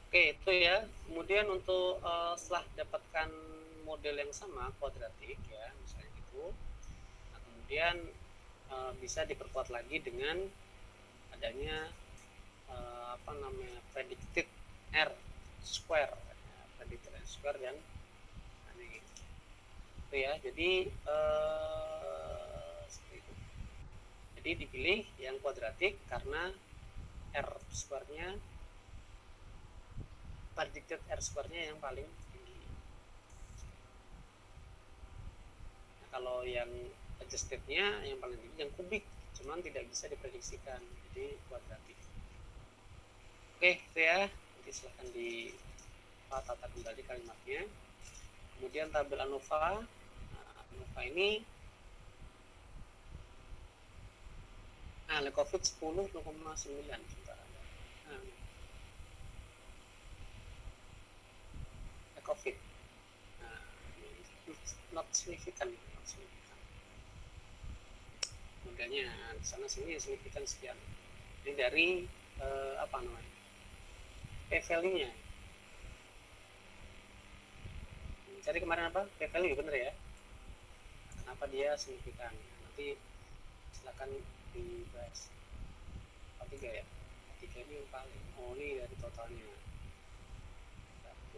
Oke, itu ya. Kemudian untuk setelah dapatkan model yang sama kuadratik ya, misalnya gitu. Nah, kemudian bisa diperkuat lagi dengan adanya predicted R square, predicted R square dan ini itu ya. Jadi seperti itu. Jadi dipilih yang kuadratik karena R square-nya predicted R square-nya yang paling tinggi. Nah, kalau yang adjusted-nya yang paling tinggi yang kubik, cuman tidak bisa diprediksikan, jadi kuadratik. Oke, itu ya. Nanti silahkan di ANOVA tata kembali kalimatnya. Kemudian tabel ANOVA. ANOVA ini COVID 10 0,9 sebentar ada. COVID. Not signifikan. Modelnya di sana sini signifikan sekian. Ini dari apa namanya? P-value-nya. Cari kemarin apa? P-value bener ya? Kenapa dia signifikan? Nanti silakan dibahas. A3 ya? A3 ini yang paling. Oh, ini dari totalnya.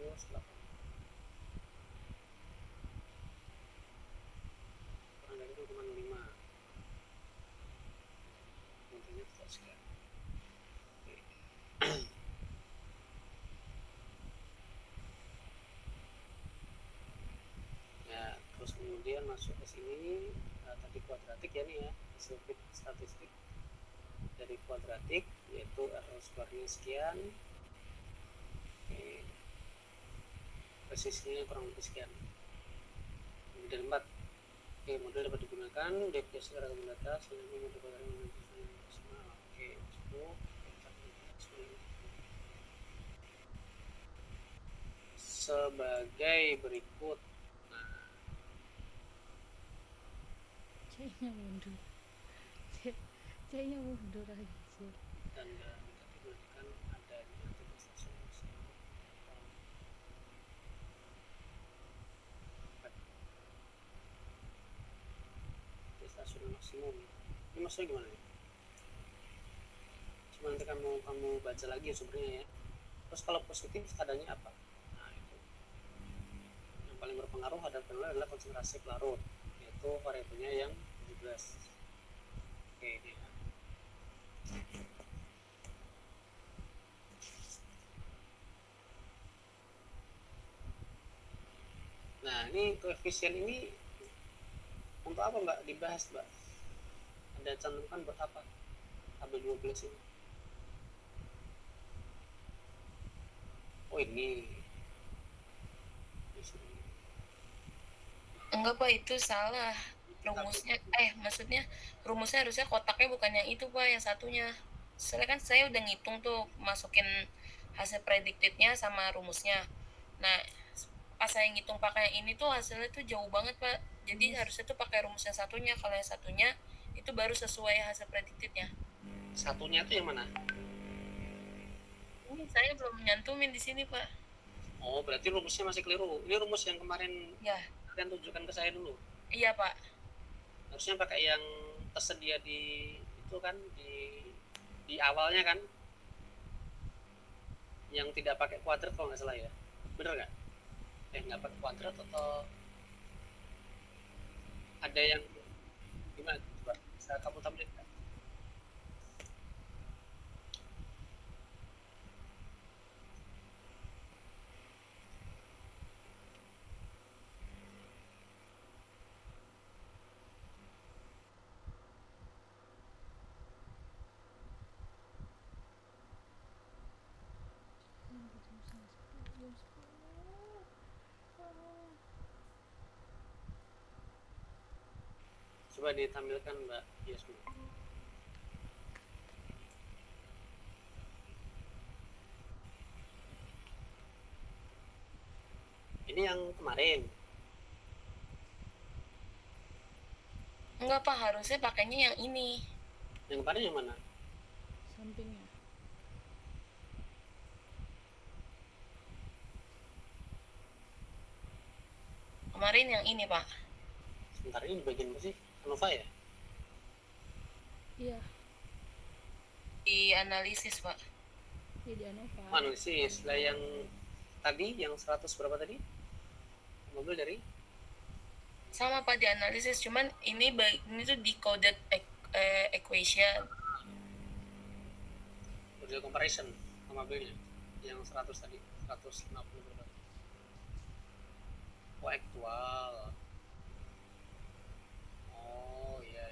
108. Kurang dari 2,05. Intinya tidak sekian. Ya, terus kemudian masuk ke sini tadi kuadratik ya nih ya, hasil fit statistik dari kuadratik yaitu R square-nya sekian. Oke. Presisinya kurang lebih sekian. Kemudian 4. Oke, model dapat digunakan deviasi ragam data sehingga mendapatkan maksimal. Oke, cukup. Sebagai berikut. C-nya mundur. C-nya mundur aja. Tanda negatif menunjukkan adanya aktivitas maksimal. Stasiun maksimum. Ini maksudnya gimana nih? Cuma nanti kamu baca lagi sebenarnya ya. Terus kalau positif adanya apa? Nah itu. Yang paling berpengaruh adalah konsentrasi pelarut, yaitu variabelnya yang 17. Oke ini ya. Nah ini koefisien ini untuk apa Mbak dibahas Mbak? Anda cantumkan buat apa? Tabel 12 ini. Oh ini. Enggak Pak, itu salah rumusnya. Maksudnya rumusnya harusnya kotaknya bukan yang itu Pak, yang satunya. Soalnya kan saya udah ngitung tuh, masukin hasil predicted-nya sama rumusnya. Nah, pas saya ngitung pakai yang ini tuh hasilnya tuh jauh banget Pak. Jadi harusnya tuh pakai rumus yang satunya. Kalau yang satunya itu baru sesuai hasil predicted-nya. Satunya tuh yang mana? Ini saya belum nyantumin di sini Pak. Oh berarti rumusnya masih keliru. Ini rumus yang kemarin Ya. Kalian tunjukkan ke saya dulu. Iya Pak. Harusnya pakai yang tersedia di itu kan di awalnya kan, yang tidak pakai kuadrat kalau nggak salah ya, bener nggak? Nggak pakai kuadrat atau ada yang gimana? Coba bisa kamu tampilkan nggak? Coba ditampilkan Mbak Yasmin. Ini yang kemarin. Enggak Pak, harusnya pakainya yang ini. Yang kemarin yang mana? Sampingnya. Kemarin yang ini Pak. Sebentar, ini di bagian apa sih? ANOVA ya? Iya. Di analisis Pak. Iya di ANOVA. Analisis. Lah yang tadi yang 100 berapa tadi? Mobil dari Sama Pak, di analisis, cuman ini tuh decoded equation. model comparison sama mobilnya yang 100 tadi, 150 berapa? Oh aktual. Oh iya.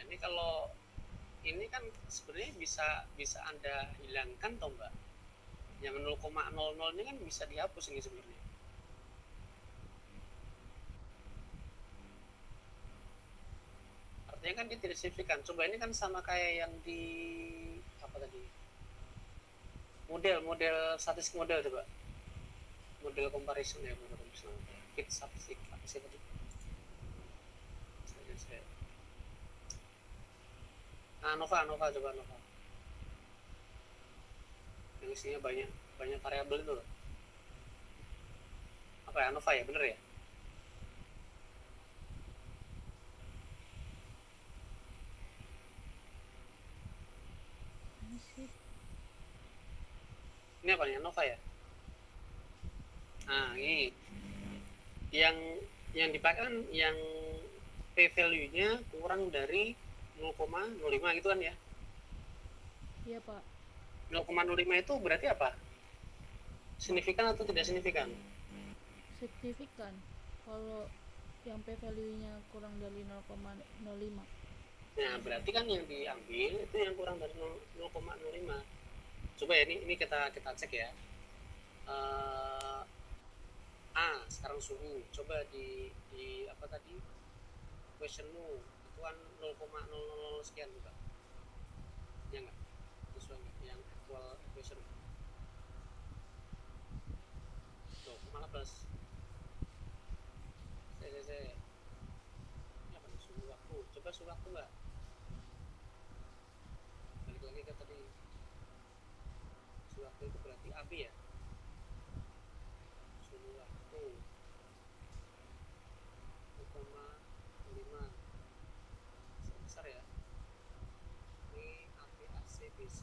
Ini kalau ini kan sebenarnya bisa Anda hilangkan toh Mbak. Yang 0,00 ini kan bisa dihapus ini sebenarnya. Artinya kan dia tidak signifikan. Coba ini kan sama kayak yang di apa tadi? Model statistik model coba. Model comparison ya, model comparison. Fit statistik apa sih tadi? Nova coba Nova. Yang isinya banyak variabel itu loh. Apa ya, Nova ya, bener ya? Ini sih Ini apa ya, Nova ya? Nah, ini yang dipakai kan yang p value-nya kurang dari 0,05 gitu kan ya? iya Pak, 0,05 itu berarti apa? Signifikan atau tidak signifikan? signifikan. Kalau yang p value-nya kurang dari 0,05. Nah, berarti kan yang diambil itu yang kurang dari 0,05. Coba ya, ini kita cek ya. Sekarang suhu. Coba di apa tadi? Questionmu itu kan 0,00 sekian juga. Ya enggak? Sesuai enggak yang actual equation? Tuh, malah plus. Saya. Ini apa nih, suhu waktu? Coba suhu waktu enggak? Balik lagi ke tadi. Suhu waktu itu berarti AB ya? Suhu waktu 0,5 besar ya. Ini AB, AC, BC.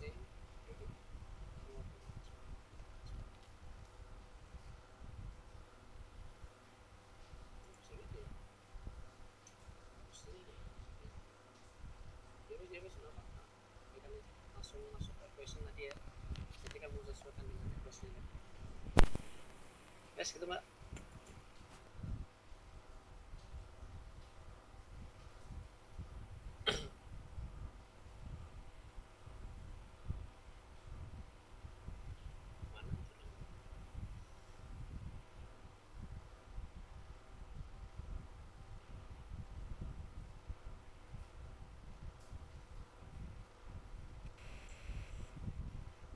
Langsung ke equation tadi ya. Jadi kamu sesuaikan dengan equation ya. Yes, gitu Mbak. Mana?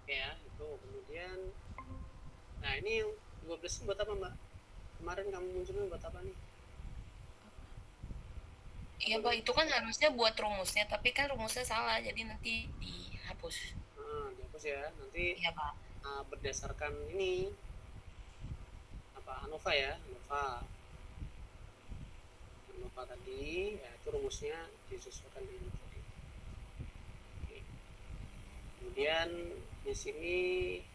Oke ya, itu kemudian. Nah, ini yang 12 buat apa Mbak? Kemarin kamu munculin buat apa nih? Iya Pak, itu kan harusnya buat rumusnya, tapi kan rumusnya salah, jadi nanti dihapus. Dihapus ya. Nanti Iya Pak. berdasarkan ini apa, ANOVA ya, ANOVA tadi ya, itu rumusnya disesuaikan dengan ini tadi. Oke. Kemudian di sini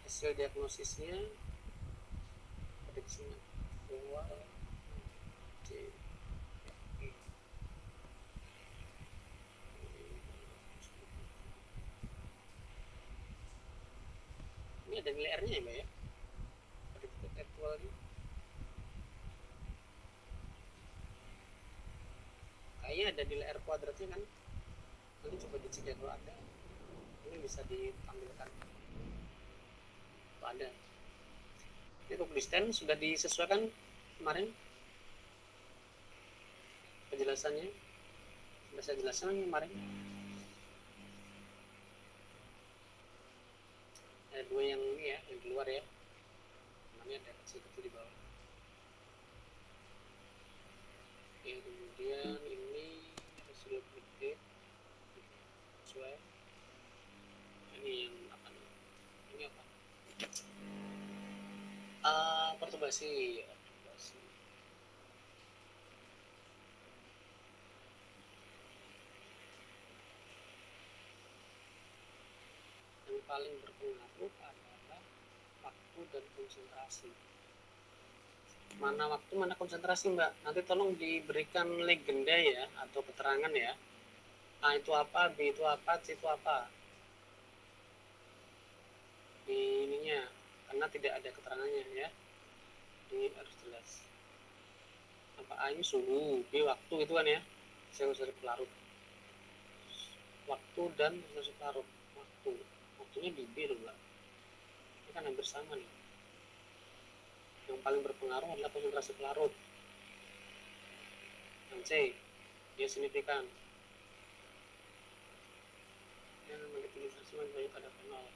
hasil diagnosisnya, prediksinya awal. Ini ada nilai R-nya ya Mbak ya? Predicted actual ini. Kayaknya ada nilai R kuadratnya kan? Nanti coba dicek ya kalau ada. Ini bisa ditampilkan. Kalau ada. Ini untuk distance sudah disesuaikan kemarin penjelasannya. Sudah saya jelaskan kemarin. Ada dua yang ini ya, yang di luar ya. Namanya ada kecil-kecil di bawah. Oke, kemudian ini hasil predicted sesuai. Ini yang apa nih? Ini apa? Perturbasi. Yang paling berpengaruh adalah waktu dan konsentrasi. Mana waktu, mana konsentrasi Mbak? Nanti tolong diberikan legenda ya, atau keterangan ya. A itu apa, B itu apa, C itu apa. Di ininya, karena tidak ada keterangannya ya. Ini harus jelas. Apa A ini suhu, B waktu itu kan ya. Sel-sel pelarut. waktu dan konsentrasi pelarut. Waktunya di B loh Mbak, ini kan hampir sama nih. Yang paling berpengaruh adalah konsentrasi pelarut. Yang C, dia signifikan. Yang memiliki konsentrasi lebih banyak pada fenol.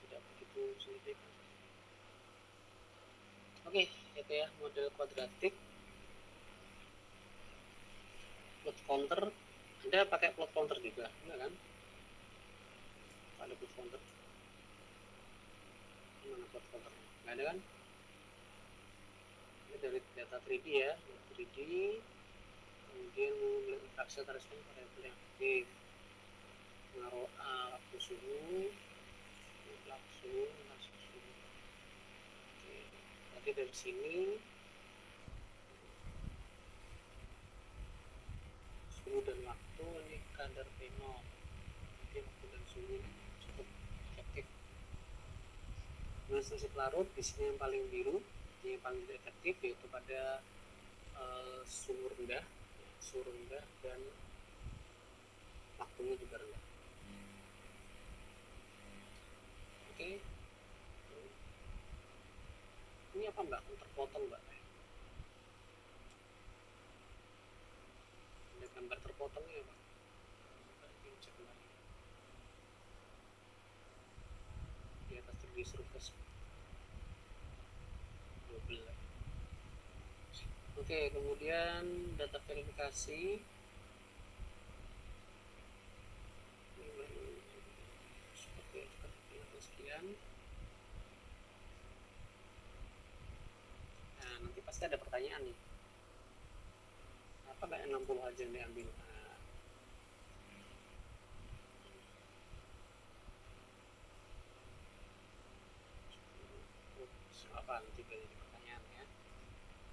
Tidak begitu signifikan. Oke, itu ya model kuadratik. Plot counter, Anda pakai plot counter juga, enggak kan? Ada plot counter. Mana plot counternya? Nggak ada kan? Ini dari data 3D ya, 3D. Kemudian interaksi antara respon variabel yang aktif. Menaruh waktu suhu, langsung suhu. Oke, berarti dari sini suhu dan waktu ini kadar fenol. Jadi waktu dan suhu cukup efektif. Konsentrasi pelarut di sini yang paling biru, yang paling efektif yaitu pada suhu rendah dan waktunya juga rendah. Oke. Ini apa Mbak? Terpotong Mbak? Ada gambar terpotongnya Pak? Cek kembali. Di atas 3D surface. 12. Oke, kemudian data verifikasi. Sekian. Nah, nanti pasti ada pertanyaan nih. Apa nggak 60 aja yang diambil? Nah, apa nanti jadi pertanyaan ya.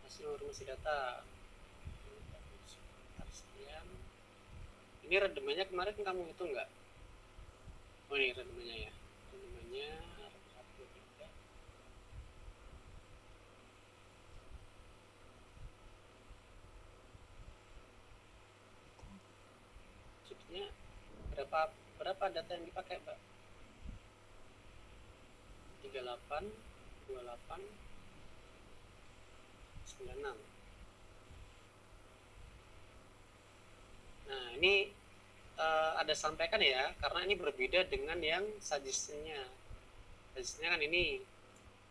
Hasil rumus data. Sekian. Ini redemennya kemarin kamu hitung nggak? Oh ini redemennya ya. Redemennya 1, 2, 3. Maksudnya berapa data yang dipakai Mbak? 38, 28, 96. Nah ini ada sampaikan ya, karena ini berbeda dengan yang suggestion-nya. Suggestion-nya kan ini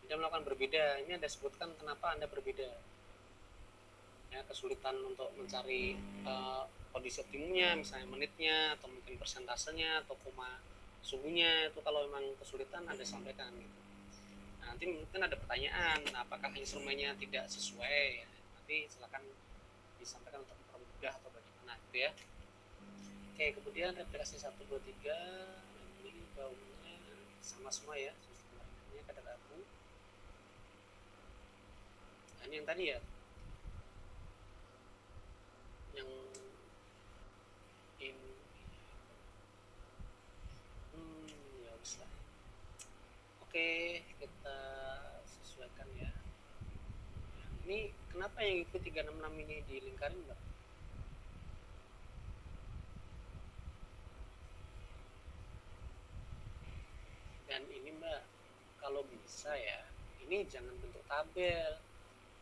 Anda melakukan berbeda. Ini Anda sebutkan kenapa Anda berbeda. Ya, kesulitan untuk mencari kondisi optimumnya, misalnya menitnya, atau mungkin persentasenya, atau koma suhunya. Itu kalau memang kesulitan Anda sampaikan. Gitu. Nah, nanti mungkin ada pertanyaan, apakah instrumennya tidak sesuai? Nanti silakan disampaikan untuk mempermudah atau bagaimana gitu ya. Oke, kemudian replikasi 1, 2, 3 ini baunya sama semua ya, ini kadar abu. Nah, ini yang tadi ya, yang ini ya bisa. Oke, kita sesuaikan ya. Ini kenapa yang ikut 366 ini dilingkarin Mbak? Dan ini Mbak, kalau bisa ya, ini jangan bentuk tabel,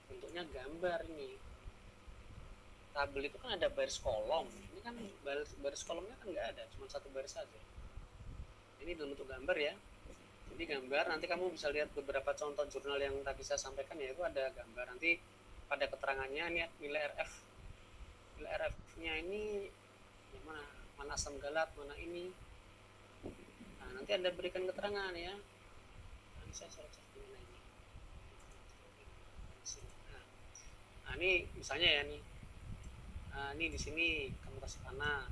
bentuknya gambar ini. Tabel itu kan ada baris kolom, ini kan baris kolomnya kan nggak ada, cuma satu baris saja. Ini dalam bentuk gambar ya. Jadi gambar, nanti kamu bisa lihat beberapa contoh jurnal yang tadi saya sampaikan ya, itu ada gambar. Nanti pada keterangannya ini nilai RF. Nilai RF-nya ini yang mana asam galat, mana ini. Nah, nanti Anda berikan keterangan ya. Nanti saya cek gimana ini. Nah, ini misalnya ya nih. Nah, ini di sini kamu kasih panah.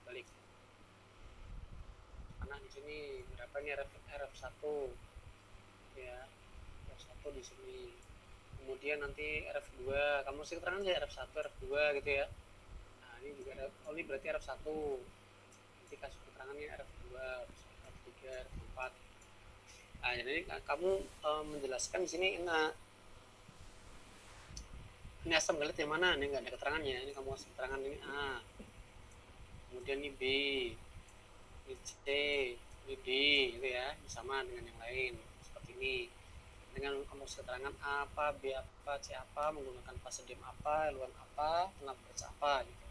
Balik. Panah di sini berapa nih RF1 ya. RF1 di sini. Kemudian nanti RF2, kamu kasih keterangan aja RF1, RF2 gitu ya. Nah, ini juga ada, oh ini berarti RF1. Nanti kasih keterangannya RF2, RF3, RF4. Nah, jadi kamu menjelaskan di sini enggak, ini asam galit yang mana, ini enggak ada keterangannya, ini kamu kasih keterangan ini A, kemudian ini B, ini C, ini D, gitu ya, sama dengan yang lain seperti ini. Dengan kamu kasih keterangan A apa, B apa, C apa, menggunakan fase diam apa, eluan apa, tengah baca apa, gitu.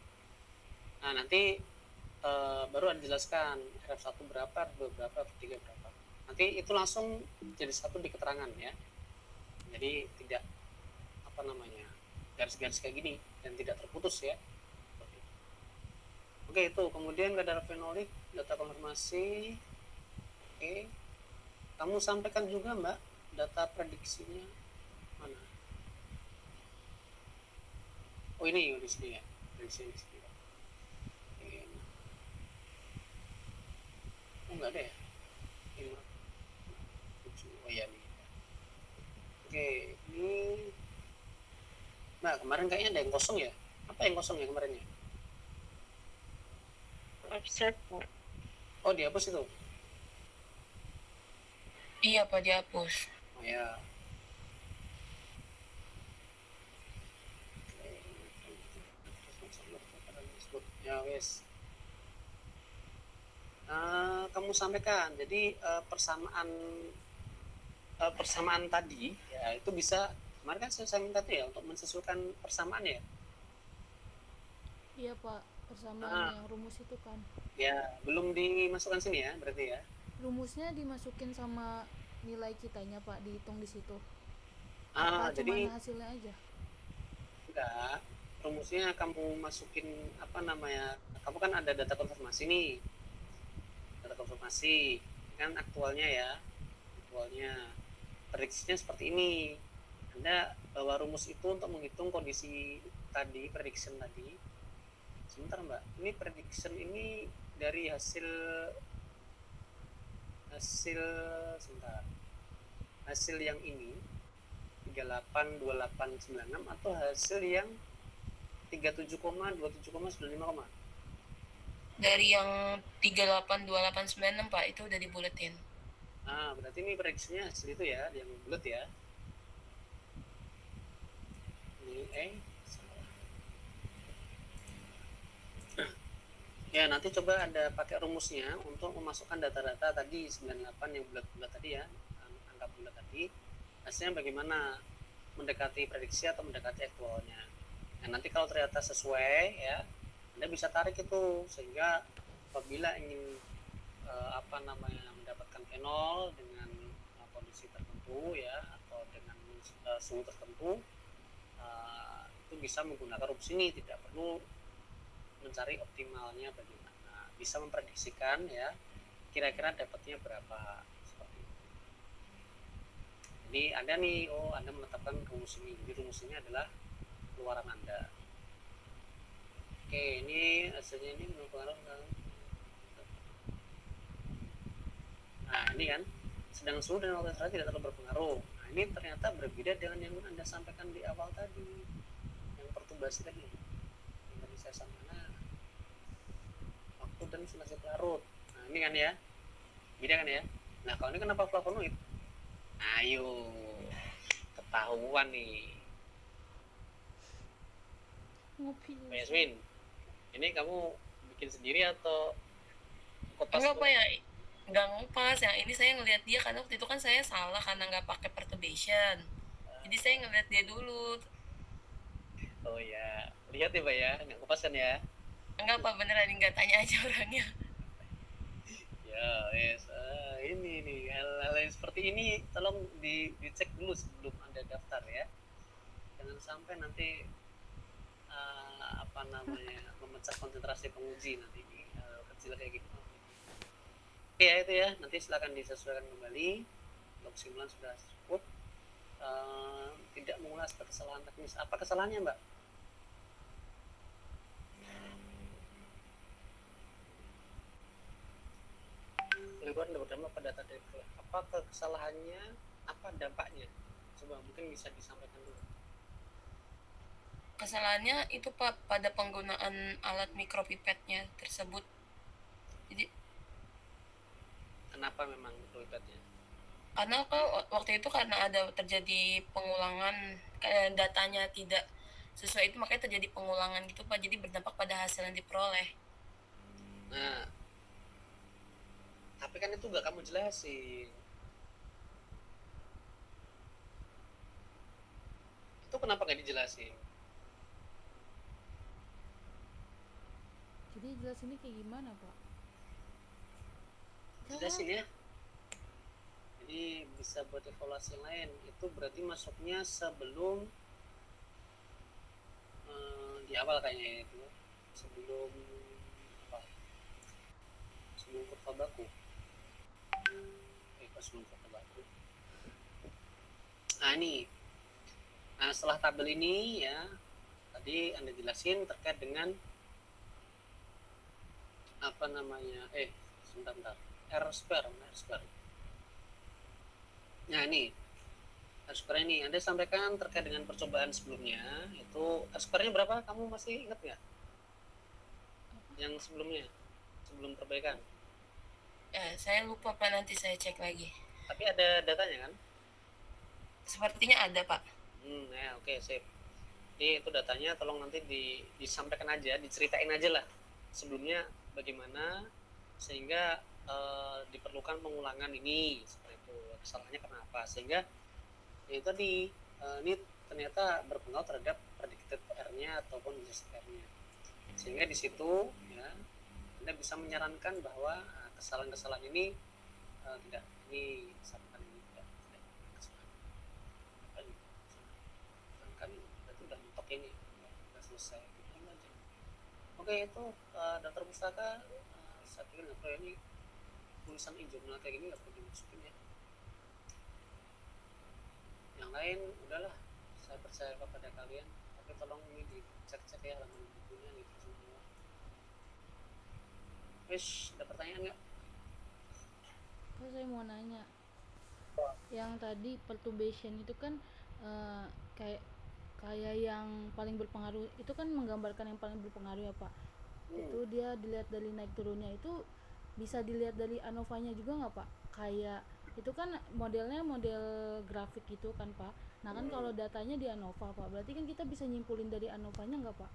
Nah nanti baru ada dijelaskan RF1 berapa, RF2 berapa, RF3 berapa. Nanti itu langsung jadi satu di keterangan ya. Jadi tidak apa namanya garis-garis kayak gini dan tidak terputus ya. Oke, itu kemudian kadar fenolik, data konfirmasi. Oke, kamu sampaikan juga Mbak data prediksinya mana? Oh ini di sini ya, prediksi di sini. Oke. Oh enggak ada ya? 5, 7, oh ya nih. Oke, ini nah kemarin kayaknya ada yang kosong ya. Apa yang kosong ya kemarin ya? Observe. Oh dihapus itu. Iya Pak, dihapus. Oh ya. Ya wes. Kamu sampaikan. Jadi persamaan tadi ya itu bisa kemarin kan saya minta tuh ya untuk mensesuaikan persamaan ya. Iya Pak, persamaan yang rumus itu kan. Ya belum dimasukkan sini ya berarti ya. Rumusnya dimasukin sama nilai kitanya Pak, dihitung di situ. Jadi Cuman hasilnya aja? enggak, rumusnya kamu masukin apa namanya, kamu kan ada data konfirmasi nih, data konfirmasi kan aktualnya ya, aktualnya prediksinya seperti ini. Anda bawa rumus itu untuk menghitung kondisi tadi, prediction tadi. Sebentar Mbak, ini prediction ini dari hasil sebentar, hasil yang ini 382896 atau hasil yang 37,27,95. Dari yang 382896 Pak, itu udah dibuletin. Berarti ini prediksinya hasil itu ya, yang bulat ya. Ini ya nanti coba Anda pakai rumusnya untuk memasukkan data-data tadi 98 yang bulat-bulat tadi ya, angka bulat tadi. Hasilnya bagaimana, mendekati prediksi atau mendekati aktualnya. Nah, nanti kalau ternyata sesuai ya, Anda bisa tarik itu sehingga apabila ingin mendapatkan fenol dengan kondisi tertentu ya atau dengan suhu tertentu, itu bisa menggunakan rumus ini, tidak perlu mencari optimalnya bagaimana, bisa memprediksikan ya kira-kira dapatnya berapa seperti itu. Jadi Anda nih, Anda menetapkan rumus ini. Jadi rumus ini adalah keluaran Anda. Oke, ini hasilnya ini berpengaruh. Nah, ini kan sedang suhu dan waktu istirahat tidak terlalu berpengaruh. Nah, ini ternyata berbeda dengan yang Anda sampaikan di awal tadi, yang perturbasi tadi. Yang tadi saya sampaikan, waktu dan simulasi pelarut. Nah, ini kan ya, beda kan ya. Nah, kalau ini kenapa flavonoid? Ayo, ketahuan nih. Ngopi. Mbak Yasmin, ini kamu bikin sendiri atau kopas? Enggak Pak, ya nggak ngupas. Yang ini saya ngelihat dia karena waktu itu kan saya salah karena nggak pakai perturbation. Jadi saya ngelihat dia dulu. Oh ya, lihat ya Mbak ya, nggak kupas kan ya? Enggak Pak, beneran nggak tanya aja orangnya. Ya, yes. Ini nih hal-hal yang seperti ini tolong dicek dulu sebelum Anda daftar ya. Jangan sampai nanti memecah konsentrasi penguji nanti ini kecil kayak gitu. Oke ya itu ya, nanti silakan disesuaikan kembali. Untuk simulan sudah cukup. Tidak mengulas kesalahan teknis. Apa kesalahannya Mbak? Lingkungan berdampak pada data dari apa kesalahannya, apa dampaknya? Coba mungkin bisa disampaikan dulu. Kesalahannya itu Pak pada penggunaan alat mikropipetnya tersebut. Jadi kenapa memang mikropipetnya? Karena waktu itu karena ada terjadi pengulangan, datanya tidak sesuai itu, makanya terjadi pengulangan gitu Pak, jadi berdampak pada hasil yang diperoleh. Nah, tapi kan itu gak kamu jelasin. Itu kenapa gak dijelasin? Jadi jelas ini kayak gimana Pak? Jelasin ya. Jadi bisa buat evaluasi yang lain. Itu berarti masuknya sebelum di awal kayaknya itu. Sebelum apa? Sebelum kurva baku. Sebelum kurva baku. Nah ini. Nah setelah tabel ini ya, tadi Anda jelasin terkait dengan apa namanya? Sebentar. R square. Nah ini R square ini Anda sampaikan terkait dengan percobaan sebelumnya, itu R square-nya berapa? Kamu masih ingat nggak? Yang sebelumnya, sebelum perbaikan. Saya lupa Pak, nanti saya cek lagi. Tapi ada datanya kan? Sepertinya ada Pak. Oke, sip. Jadi itu datanya tolong nanti disampaikan aja, diceritain aja lah sebelumnya bagaimana sehingga diperlukan pengulangan ini seperti itu, kesalahannya kenapa, sehingga ya tadi ini ternyata berpengaruh terhadap predicted R-nya ataupun just R-nya, sehingga di situ ya Anda bisa menyarankan bahwa kesalahan-kesalahan ini tidak ini misalkan ini tidak kesalahan kan itu udah mentok ini udah selesai gitu aja. Oke, itu daftar pustaka saya pikir nggak perlu ini tulisan e-journal kayak gini nggak perlu dimasukin ya. Yang lain udahlah, saya percaya kepada kalian, tapi tolong ini dicek-cek ya halaman bukunya gitu semua. Wis, ada pertanyaan nggak? Terus saya mau nanya, yang tadi perturbation itu kan kayak yang paling berpengaruh itu kan menggambarkan yang paling berpengaruh ya Pak. Itu dia dilihat dari naik turunnya itu bisa dilihat dari ANOVA-nya juga nggak Pak? Kayak itu kan modelnya model grafik gitu kan Pak. Nah kan kalau datanya di ANOVA Pak, berarti kan kita bisa nyimpulin dari ANOVA-nya nggak Pak?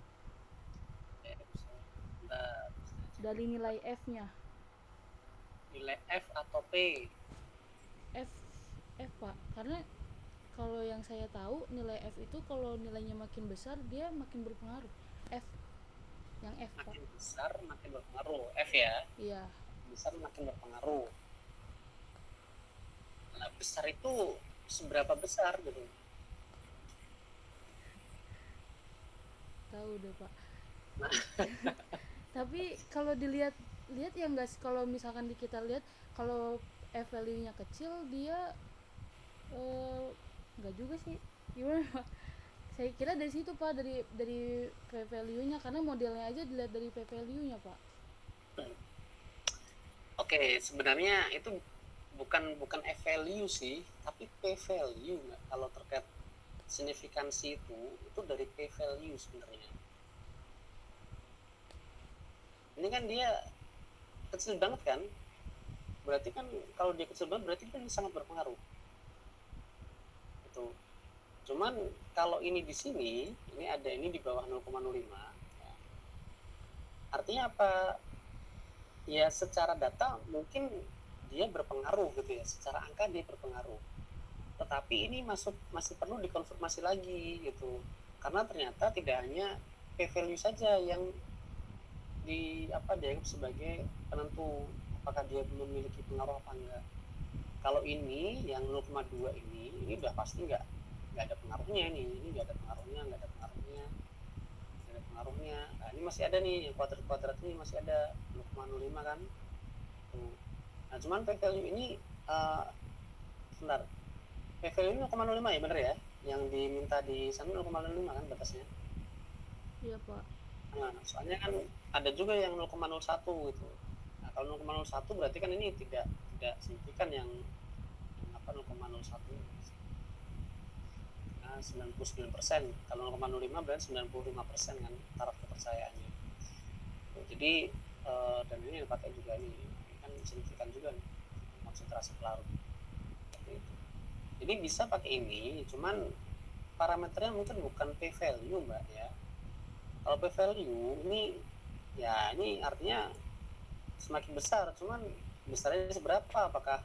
Dari nilai F-nya. Nilai F atau P? F Pak, karena kalau yang saya tahu nilai F itu kalau nilainya makin besar dia makin berpengaruh. F yang F Pak. Makin besar makin berpengaruh. F ya? Iya. Besar makin berpengaruh. Nah, besar itu seberapa besar gitu? Tahu deh Pak. Tapi kalau dilihat ya nggak, kalau misalkan kita lihat kalau F value-nya kecil dia nggak juga sih, gimana Pak? Saya kira dari situ Pak, dari P value-nya, karena modelnya aja dilihat dari P value-nya Pak. Oke, sebenarnya itu bukan F value sih, tapi P value. Kalau terkait signifikansi itu dari P value sebenarnya. Ini kan dia kecil banget kan, berarti kan kalau dia kecil banget berarti kan sangat berpengaruh itu. Cuman kalau ini di sini ini ada ini di bawah 0,05 ya. Artinya apa ya, secara data mungkin dia berpengaruh gitu ya, secara angka dia berpengaruh, tetapi ini masih perlu dikonfirmasi lagi gitu, karena ternyata tidak hanya P value saja yang dianggap sebagai penentu apakah dia memiliki pengaruh apa enggak. Kalau ini yang 0,2 ini udah pasti nggak ada pengaruhnya, ini nggak ada pengaruhnya. Nah ini masih ada nih yang kuadrat ini masih ada 0,05 kan tuh. Nah cuman P value ini sebentar, P value ini 0,05 ya, bener ya, yang diminta di sana 0,05 kan batasnya. Iya Pak. Nah, soalnya kan ada juga yang 0,01 gitu. Nah, kalau 0,01 berarti kan ini tidak signifikan yang 0,01. Nah, 99%. Kalau 0,05 berarti 95% kan taraf kepercayaannya. Jadi dan ini yang pakai juga ini kan signifikan juga nih, konsentrasi pelarut. Tapi itu. Jadi bisa pakai ini, cuman parameternya mungkin bukan p value mbak ya. Kalau p value ini ya ini artinya semakin besar, cuman besarnya seberapa, apakah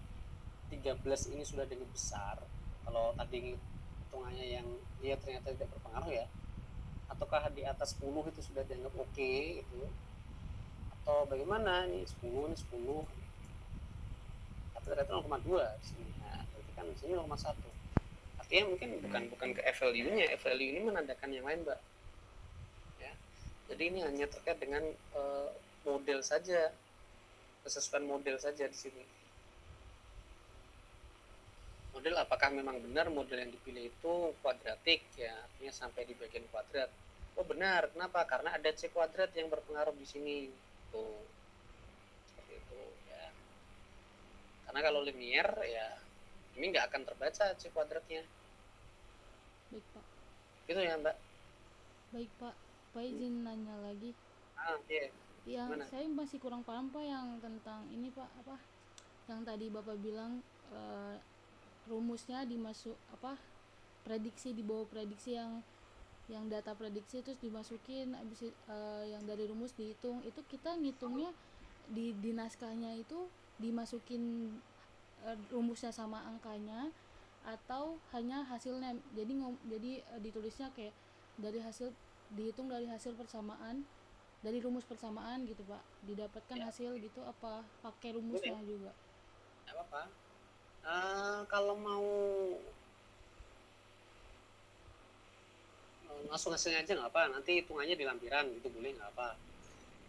13 ini sudah dengan besar kalau tadi hitungannya yang dia ternyata tidak berpengaruh ya, ataukah di atas 10 itu sudah dianggap oke gitu, atau bagaimana nih 10 ini 10 tapi ternyata 0,2 di sini. Nah, berarti kan di sini 0,1. Artinya mungkin bukan ke F value-nya, F value ini menandakan yang lain, Mbak. Ya. Jadi ini hanya terkait dengan model saja, kesesuaian model saja di sini. Model apakah memang benar model yang dipilih itu kuadratik ya, artinya sampai di bagian kuadrat. Oh benar, kenapa? Karena ada C kuadrat yang berpengaruh di sini. Tuh. Seperti itu ya. Karena kalau linear ya ini nggak akan terbaca C kuadratnya. Baik Pak. Gitu ya Mbak. Baik Pak. Pak izin nanya lagi. Iya. Yang saya masih kurang paham Pak yang tentang ini Pak, apa yang tadi Bapak bilang rumusnya dimasuk apa, prediksi, di bawah prediksi yang data prediksi terus dimasukin, habis yang dari rumus dihitung. Itu kita ngitungnya di naskahnya itu dimasukin rumusnya sama angkanya atau hanya hasilnya. Jadi ditulisnya kayak dari hasil, dihitung dari hasil persamaan, dari rumus persamaan gitu Pak, didapatkan hasil gitu, apa pakai rumusnya juga? Nggak apa-apa. Kalau mau langsung hasilnya aja nggak apa, nanti hitungannya di lampiran gitu boleh, nggak apa.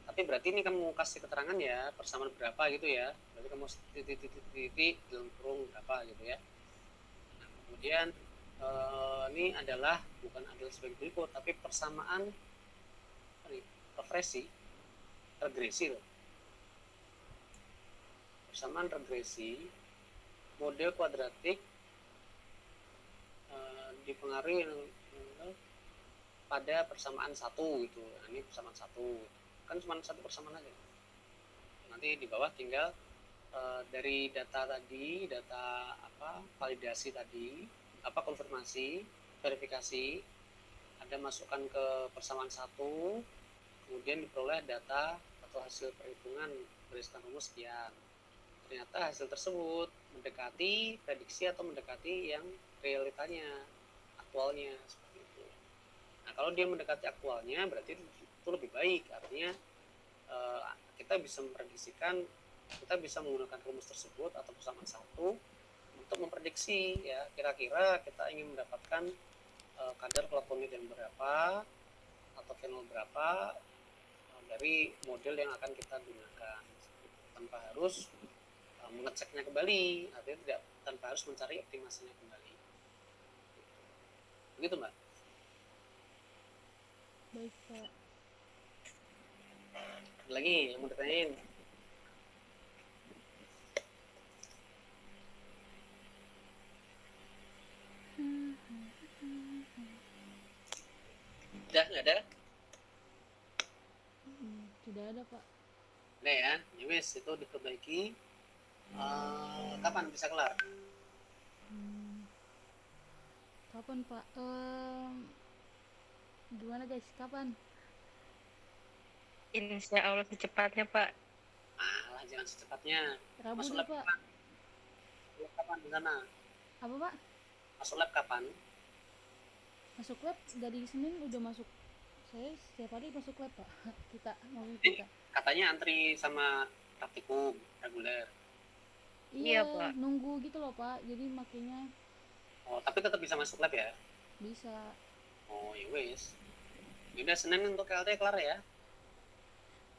Tapi berarti ini kamu kasih keterangan ya persamaan berapa gitu ya, berarti kamu titik dalam kurung berapa gitu ya. Nah, kemudian ini adalah bukan adalah sebagai berikut, tapi persamaan regresi loh. Persamaan regresi model kuadratik dipengaruhi pada persamaan satu gitu. Nah, ini persamaan satu kan cuma satu persamaan aja. Nanti di bawah tinggal dari data tadi, data apa validasi tadi, apa konfirmasi, verifikasi, ada masukkan ke persamaan satu, kemudian diperoleh data atau hasil perhitungan berdasarkan rumus sekian. Ternyata hasil tersebut mendekati prediksi atau mendekati yang realitanya, aktualnya seperti itu. Nah, kalau dia mendekati aktualnya berarti itu lebih baik, artinya kita bisa memprediksikan, kita bisa menggunakan rumus tersebut atau persamaan satu untuk memprediksi ya kira-kira kita ingin mendapatkan kadar platonid yang berapa atau fenol berapa dari model yang akan kita gunakan, tanpa harus mengeceknya kembali, artinya tidak, tanpa harus mencari optimasinya kembali. Begitu Mbak. Baik Pak. Lagi yang mau ditanyain? Nggak ada? Tidak ada Pak. Udah ya, wes itu diperbaiki. Kapan bisa kelar? Kapan Pak? Gimana guys, kapan? Insya Allah secepatnya Pak. Alah, jangan secepatnya. Rabu Masuk deh lab Pak. kapan di sana? Apa Pak? Masuk lab kapan? Masuk lab dari Senin udah masuk. Saya setiap hari masuk lab Pak. Kita. Katanya antri sama praktikum reguler. Iya Pak. Nunggu gitu loh Pak. Jadi makanya. Oh, tapi tetap bisa masuk lab ya? Bisa. Oh, ya wes. Udah Senin untuk KLT kelar ya?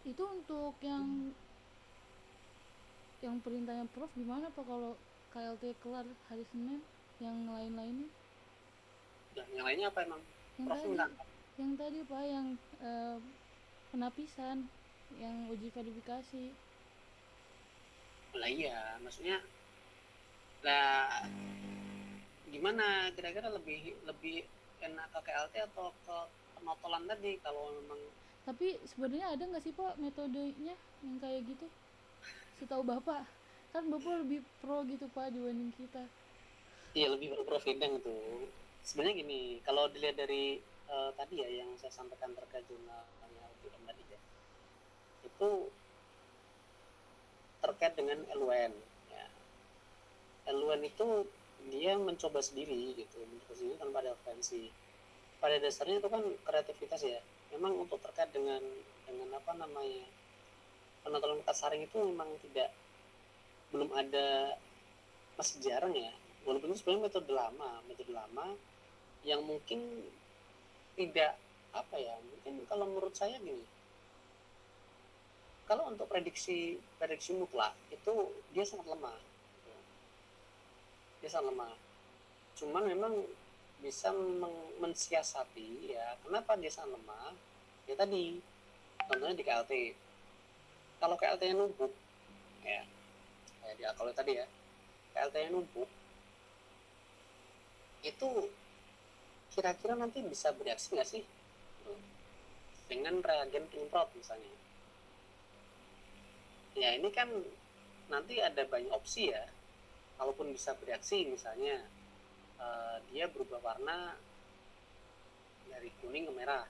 Itu untuk yang perintahnya Prof gimana Pak kalau KLT kelar hari Senin? Yang lain-lainnya? Yang lainnya apa emang? Yang tadi Pak, yang penapisan, yang uji verifikasi. Lah iya, maksudnya lah gimana kira-kira lebih enak ke KLT atau ke penotolan tadi kalau memang. Tapi sebenarnya ada nggak sih Pak metodenya yang kayak gitu? Setahu Bapak kan Bapak lebih pro gitu Pak dibanding kita. Iya, lebih berproviden itu. Sebenarnya gini, kalau dilihat dari tadi ya yang saya sampaikan terkait jurnalnya UGM tadi ya, itu terkait dengan LUN. Ya. LUN itu dia mencoba sendiri gitu, mencoba sendiri tanpa ada referensi. Pada dasarnya itu kan kreativitas ya. Memang untuk terkait dengan apa namanya penonton saring itu memang tidak belum ada, masih jarang ya. Walaupun itu sebenarnya metode lama yang mungkin tidak apa ya, mungkin kalau menurut saya gini, kalau untuk prediksi mutlak itu dia sangat lemah, cuman memang bisa mensiasati ya. Kenapa dia sangat lemah ya, tadi contohnya di KLT. Kalau KLT nya numpuk ya, kayak di kalau tadi ya, KLT nya numpuk itu kira-kira nanti bisa bereaksi nggak sih dengan reagen penyemprot misalnya. Ya ini kan nanti ada banyak opsi ya. Kalaupun bisa bereaksi misalnya dia berubah warna dari kuning ke merah,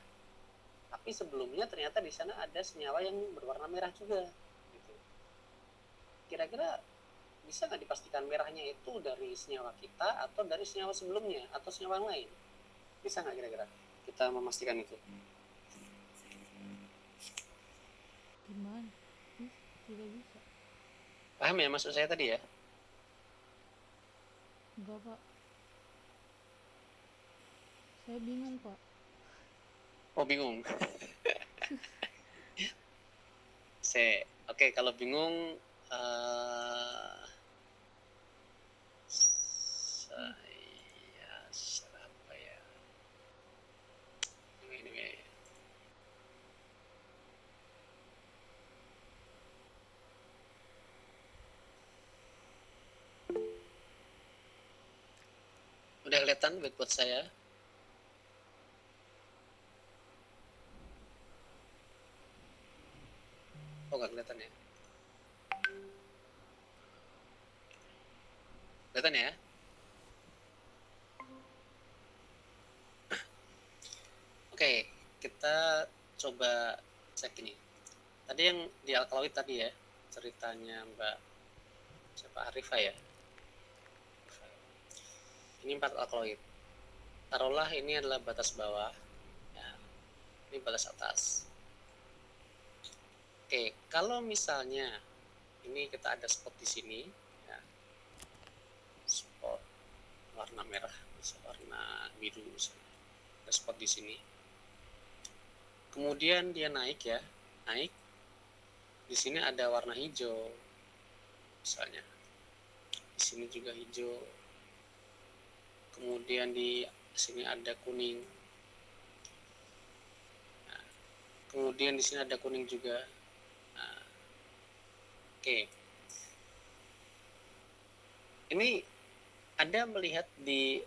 tapi sebelumnya ternyata di sana ada senyawa yang berwarna merah juga gitu. Kira-kira bisa nggak dipastikan merahnya itu dari senyawa kita atau dari senyawa sebelumnya atau senyawa yang lain? Bisa nggak kira-kira kita memastikan itu? Gimana? Tidak bisa. Paham ya maksud saya tadi ya? Enggak, Pak. Saya bingung, Pak. Oh, bingung. Oke, kalau bingung saya apa ya? Anyway. Udah kelihatan buat saya? Oh, nggak kelihatan ya? Kelihatan ya? Oke, kita coba cek ini. Tadi yang di alkaloid tadi ya, ceritanya Mbak siapa, Arifah ya? Ini 4 alkaloid. Taruhlah ini adalah batas bawah. Ya, ini batas atas. Oke, kalau misalnya ini kita ada spot di sini, ya, spot warna merah, warna biru, ada spot di sini. Kemudian dia naik ya, naik. Di sini ada warna hijau, misalnya. Di sini juga hijau. Kemudian di sini ada kuning. Nah, kemudian di sini ada kuning juga. Nah, oke. Ini Anda melihat di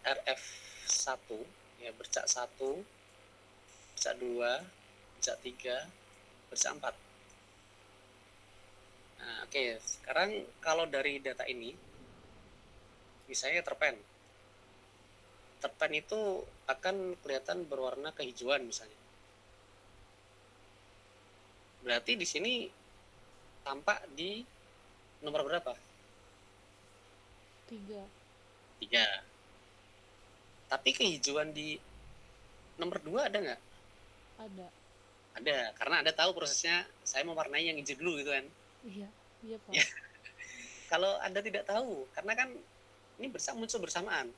RF1 ya, bercak 1, bercak 2, bercak 3, bercak 4. Nah, oke. Sekarang kalau dari data ini, misalnya terpen itu akan kelihatan berwarna kehijauan misalnya. Berarti di sini tampak di nomor berapa? 3. Tapi kehijauan di nomor 2 ada nggak? Ada, karena Anda tahu prosesnya saya mewarnai yang hijau dulu gitu kan. Iya Pak. Ya. Kalau Anda tidak tahu, karena kan ini muncul bersamaan.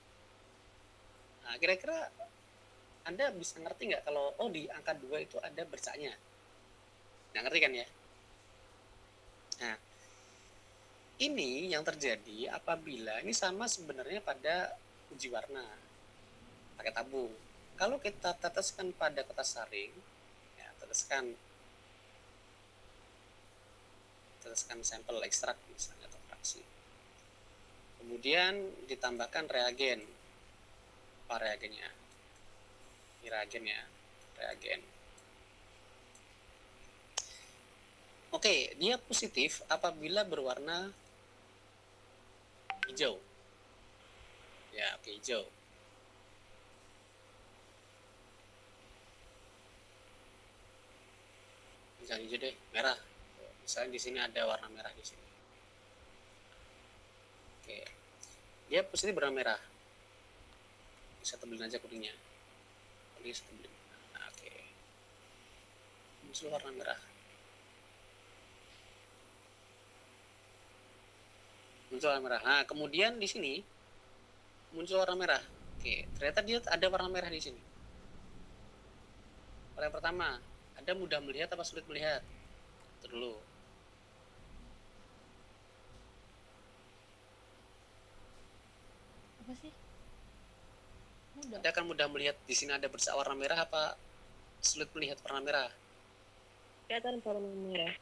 Nah, kira-kira Anda bisa ngerti nggak kalau di angka 2 itu ada bercaknya? Nggak ngerti kan ya? Nah, ini yang terjadi apabila ini sama sebenarnya pada uji warna pakai tabung. Kalau kita teteskan pada kertas saring, ya, teteskan sampel ekstrak misalnya atau fraksi. Kemudian ditambahkan reagen. Apa reagennya? Ini reagen ya, reagen. Oke, dia positif apabila berwarna hijau. Ya, oke, hijau. Jangan hijau deh, merah. Misalnya di sini ada warna merah di sini. Oke, dia positif warna merah. Bisa tebelin aja kuningnya. Kuning bisa tebelin. Nah, oke. Muncul warna merah. Muncul warna merah. Nah, kemudian di sini muncul warna merah. Oke, ternyata dia ada warna merah di sini. Yang pertama, Anda mudah melihat apa sulit melihat? Itu dulu. Apa sih? Mudah. Anda akan mudah melihat di sini ada bercak warna merah apa sulit melihat warna merah? Kelihatan warna merah.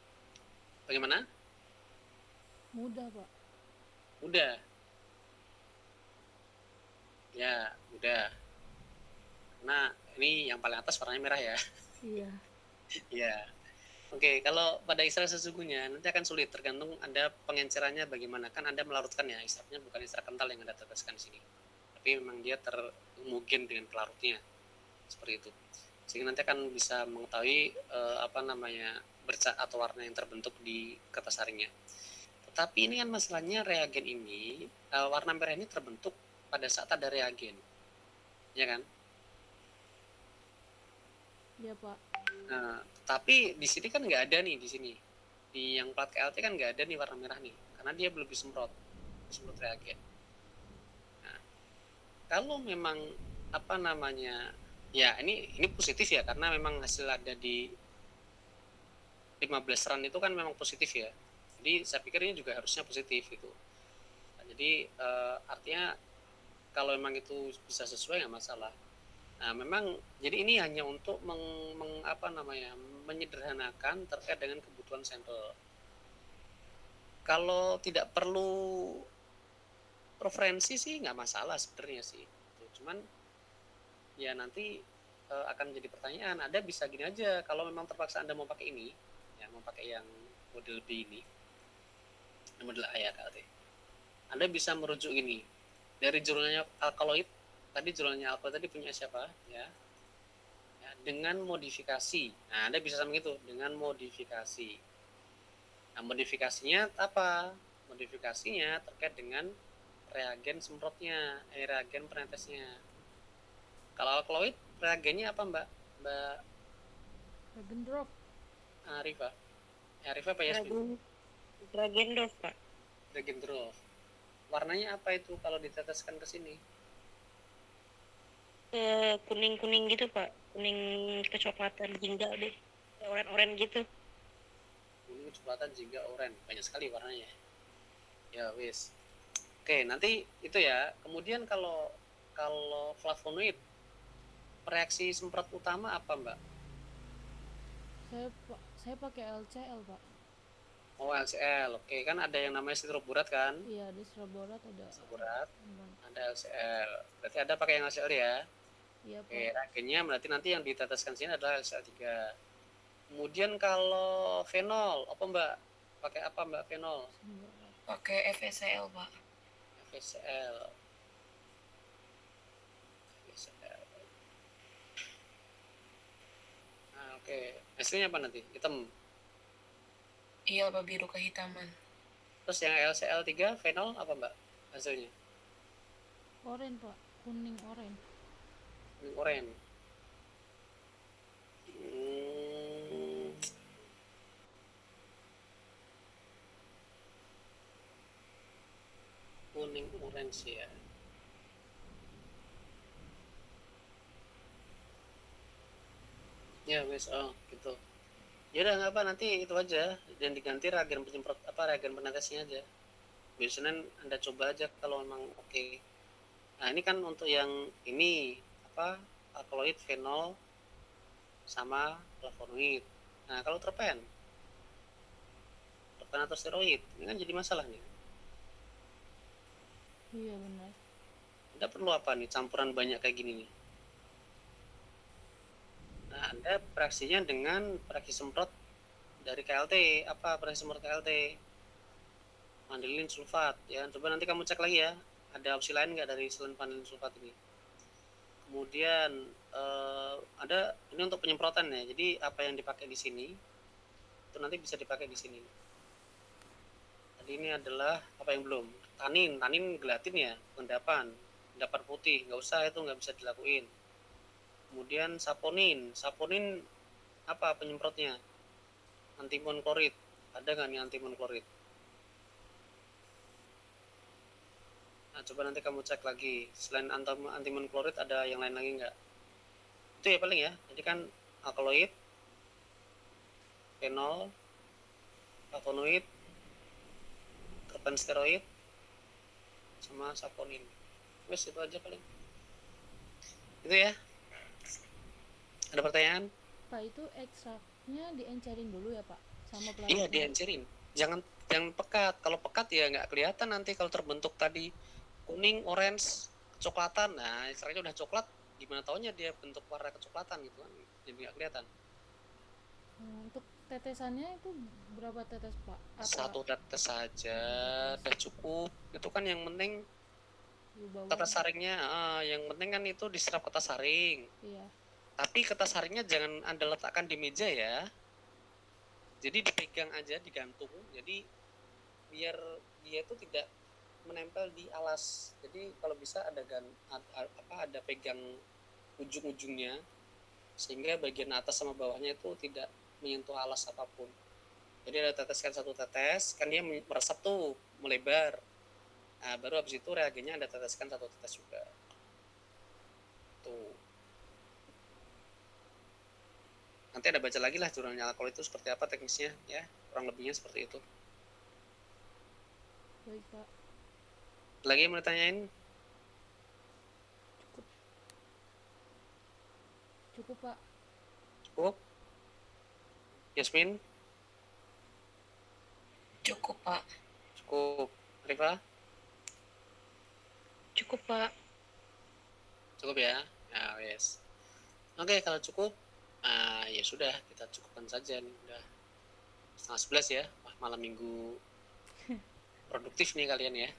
Bagaimana? Mudah, Pak. Mudah. Ya, mudah. Nah, ini yang paling atas warnanya merah ya. Iya. Ya. Oke, kalau pada isyarat sesungguhnya nanti akan sulit tergantung Anda pengencerannya bagaimana. Kan Anda melarutkan ya, isyaratnya bukan isyarat kental yang Anda teteskan di sini. Tapi memang dia termungkin dengan pelarutnya. Seperti itu. Sehingga nanti akan bisa mengetahui bercak atau warna yang terbentuk di kertas saringnya. Tetapi ini kan masalahnya reagen ini, warna merah ini terbentuk pada saat ada reagen. Ya kan? Iya, Pak. Nah, tapi di sini kan nggak ada nih di sini. Di yang plat KLT kan nggak ada nih warna merah nih, karena dia belum disemprot reagen. Nah, kalau memang ya ini positif ya, karena memang hasil ada di 15 run itu kan memang positif ya. Jadi saya pikir ini juga harusnya positif gitu. Nah, jadi artinya kalau memang itu bisa sesuai nggak masalah. Nah, memang jadi ini hanya untuk menyederhanakan terkait dengan kebutuhan sampel. Kalau tidak perlu preferensi sih nggak masalah sebenarnya sih. Cuman ya nanti akan jadi pertanyaan. Anda bisa gini aja, kalau memang terpaksa Anda mau pakai ini, ya mau pakai yang model B ini, model A ya KLT. Anda bisa merujuk ini dari jurnalnya alkaloid. Tadi jurnalnya alkaloid tadi punya siapa ya? Dengan modifikasi. Nah, Anda bisa sama gitu, dengan modifikasi. Nah, modifikasinya apa? Modifikasinya terkait dengan reagen semprotnya, reagen penetesnya. Kalau alkaloid, reagennya apa, Mbak? Mbak Reagen drop. Arifa. Arifa apa Yasmin? Reagendorf, Pak. Reagendorf. Warnanya apa itu kalau diteteskan ke sini? Kuning-kuning gitu, Pak. Kuning kecoklatan jingga deh. Oren-oren gitu. Kuning kecoklatan jingga oranye. Banyak sekali warnanya. Ya wis. Oke, nanti itu ya. Kemudian kalau flavonoid, reaksi semprot utama apa, Mbak? Saya pakai LCL, Pak. Oh, LCL. Oke, kan ada yang namanya sitroborat kan? Iya, ada sitroborat, ada ada LCL. Berarti ada pakai yang LCL ya? Iya, Pak. Oke, reagennya berarti nanti yang diteteskan sini adalah LCL3. Kemudian kalau fenol, apa Mbak? Pakai apa Mbak fenol? Pakai FSCL, Pak. FSCL. Nah, oke. Hasilnya apa nanti? Hitam. Iya, Pak, biru kehitaman. Terus yang LCL3 fenol apa Mbak hasilnya? Oren, Pak. Kuning oren. Kuning oren. Kuning orange ya. Ya wes, oh gitu. Ya udah nggak apa, nanti itu aja dan diganti reagen penyemprot reagen penetesnya aja. Biasanya Anda coba aja kalau memang oke. Nah, ini kan untuk yang ini alkaloid, fenol sama flavonoid. Nah, kalau terpen atau steroid, ini kan jadi masalah nih. Iya, benar. Anda perlu apa nih campuran banyak kayak gini nih? Nah, Anda reaksinya dengan reaksi semprot dari KLT. Apa reaksi semprot KLT? Mandelin sulfat ya. Coba nanti kamu cek lagi ya. Ada opsi lain nggak dari selain vanilin sulfat ini? Kemudian ada ini untuk penyemprotan ya. Jadi apa yang dipakai di sini itu nanti bisa dipakai di sini. Tadi ini adalah apa yang belum? Tanin gelatin ya, endapan putih, nggak usah, itu nggak bisa dilakuin. Kemudian saponin apa penyemprotnya? Antimon klorid, ada nggak nih antimon klorid? Nah, coba nanti kamu cek lagi. Selain antimon klorid ada yang lain lagi nggak? Itu ya paling ya. Jadi kan alkaloid, fenol, flavonoid, terpensteroid, sama saponin. Wes itu aja paling. Itu ya. Ada pertanyaan? Pak, itu ekstraknya diencerin dulu ya Pak sama Iya, pelarutnya? diencerin. Jangan pekat. Kalau pekat ya nggak kelihatan nanti kalau terbentuk tadi kuning, orange, kecoklatan. Nah, ekstraknya udah coklat, gimana taunya dia bentuk warna kecoklatan gitu kan? Jadi nggak kelihatan. Untuk tetesannya itu berapa tetes Pak? Satu tetes saja udah cukup. Itu kan yang penting Bau-bau? kertas saringnya. Yang penting kan itu diserap kertas saring. Iya. Tapi kertas saringnya jangan Anda letakkan di meja ya. Jadi dipegang aja, digantung. Jadi biar dia itu tidak menempel di alas. Jadi kalau bisa ada ada pegang ujung-ujungnya sehingga bagian atas sama bawahnya itu tidak menyentuh alas apapun. Jadi ada teteskan satu tetes, kan dia meresap tuh, melebar. Nah, baru habis itu reagennya ada teteskan satu tetes juga. Tuh. Nanti ada baca lagi lah jurnalnya alkohol itu seperti apa teknisnya ya, kurang lebihnya seperti itu. Baik Pak. Lagi yang mau ditanyain? Cukup Pak. Cukup? Yasmin? Cukup, Pak. Cukup. Rifa? Cukup, Pak. Cukup ya? Nah, wes. Oke, kalau cukup, ya sudah, kita cukupkan saja nih. Udah 10:30 ya. Wah, malam minggu produktif nih kalian ya.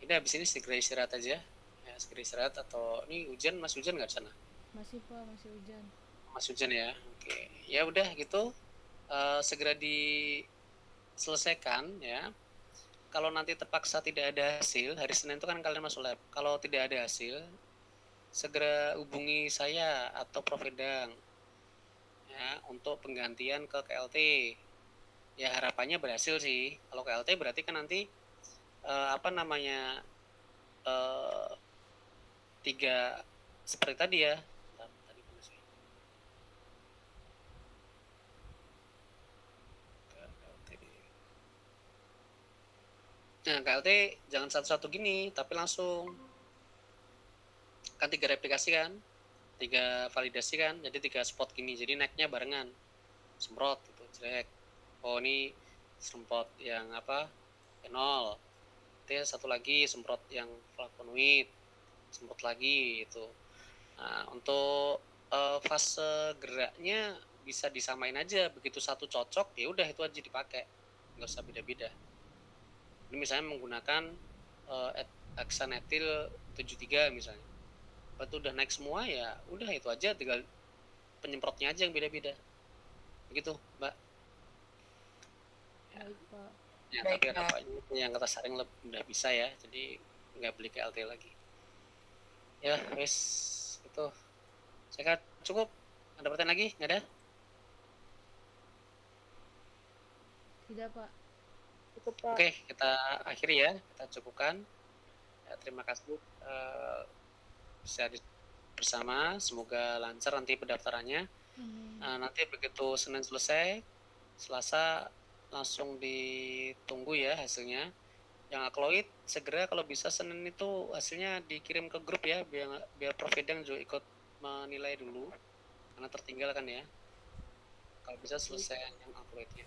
Ini habis ini segera istirahat aja. Ya, segera istirahat atau ini hujan, masih hujan nggak di sana? Masih Pak, masih hujan. Masih hujan ya. Oke. Ya udah gitu. Segera diselesaikan ya. Kalau nanti terpaksa tidak ada hasil, hari Senin itu kan kalian masuk lab. Kalau tidak ada hasil, segera hubungi saya atau Prof. Edang ya untuk penggantian ke KLT. Ya harapannya berhasil sih. Kalau KLT berarti kan nanti apa namanya 3 seperti tadi ya. Nah, KLT jangan satu-satu gini, tapi langsung kan 3 replikasi kan, 3 validasi kan, jadi 3 spot gini, jadi naiknya barengan, semprot gitu, jelek. Oh ini semprot yang apa, fenol, satu lagi semprot yang flavonoid, semprot lagi itu. Nah, untuk fase geraknya bisa disamain aja, begitu satu cocok ya udah itu aja dipakai, nggak usah beda-beda. Ini misalnya menggunakan hexanetil 73 misalnya. Kalau itu udah naik semua ya udah itu aja, tinggal penyemprotnya aja yang beda-beda. Begitu, Mbak. Ya. Baik Pak. Ya, Baik, tapi Pak. harapannya yang kertas saring udah bisa ya, jadi nggak beli KLT lagi. Ya, wes itu. Saya cukup. Ada pertanyaan lagi? Nggak ada? Tidak Pak. Cukup, Pak. Oke, kita akhiri ya, kita cukupkan. Ya, terima kasih bisa bersama, semoga lancar nanti pendaftarannya. Nanti begitu Senin selesai, Selasa langsung ditunggu ya hasilnya. Yang alkaloid segera kalau bisa Senin itu hasilnya dikirim ke grup ya, biar Prof. Edang juga ikut menilai dulu, karena tertinggal kan ya. Kalau bisa selesai yang alkaloidnya.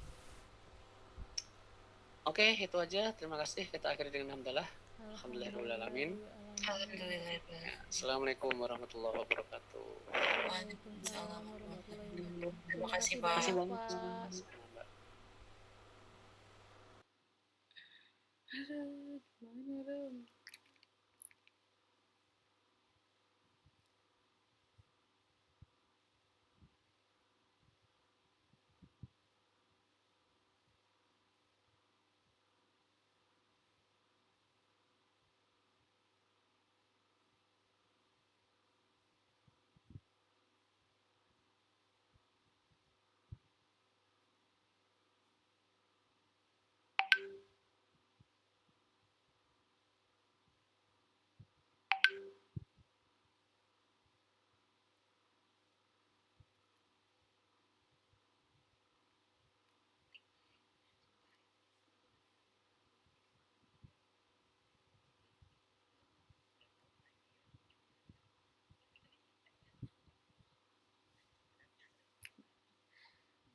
Oke, itu aja. Terima kasih. Kita akhiri dengan hamdalah. Alhamdulillahirrahmanirrahim. Alhamdulillah. Ya, Assalamualaikum warahmatullahi wabarakatuh. Waalaikumsalam warahmatullahi wabarakatuh. Terima kasih, banyak, Pak. Pak. Aduh, gimana dong?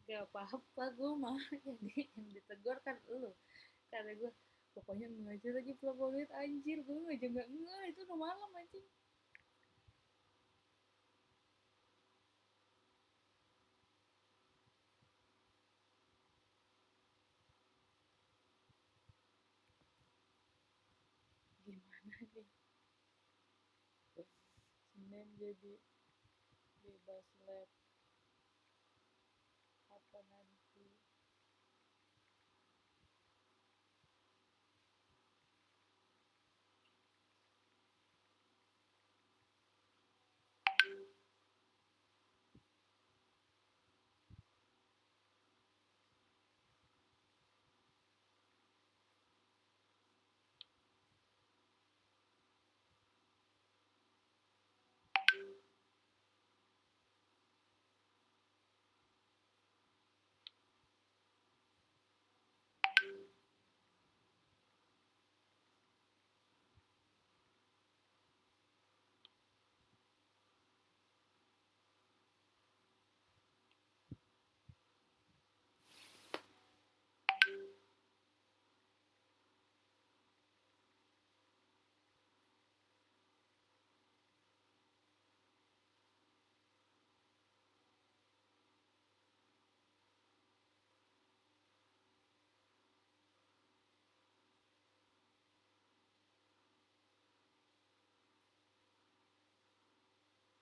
gak apa-apa gue mah yang ditegur kan lu, karena gue pokoknya ngajar lagi pelopor duit anjir, gue aja nggak nge itu udah malam anjing. Gimana nih Senin jadi bebas lab apa nanti.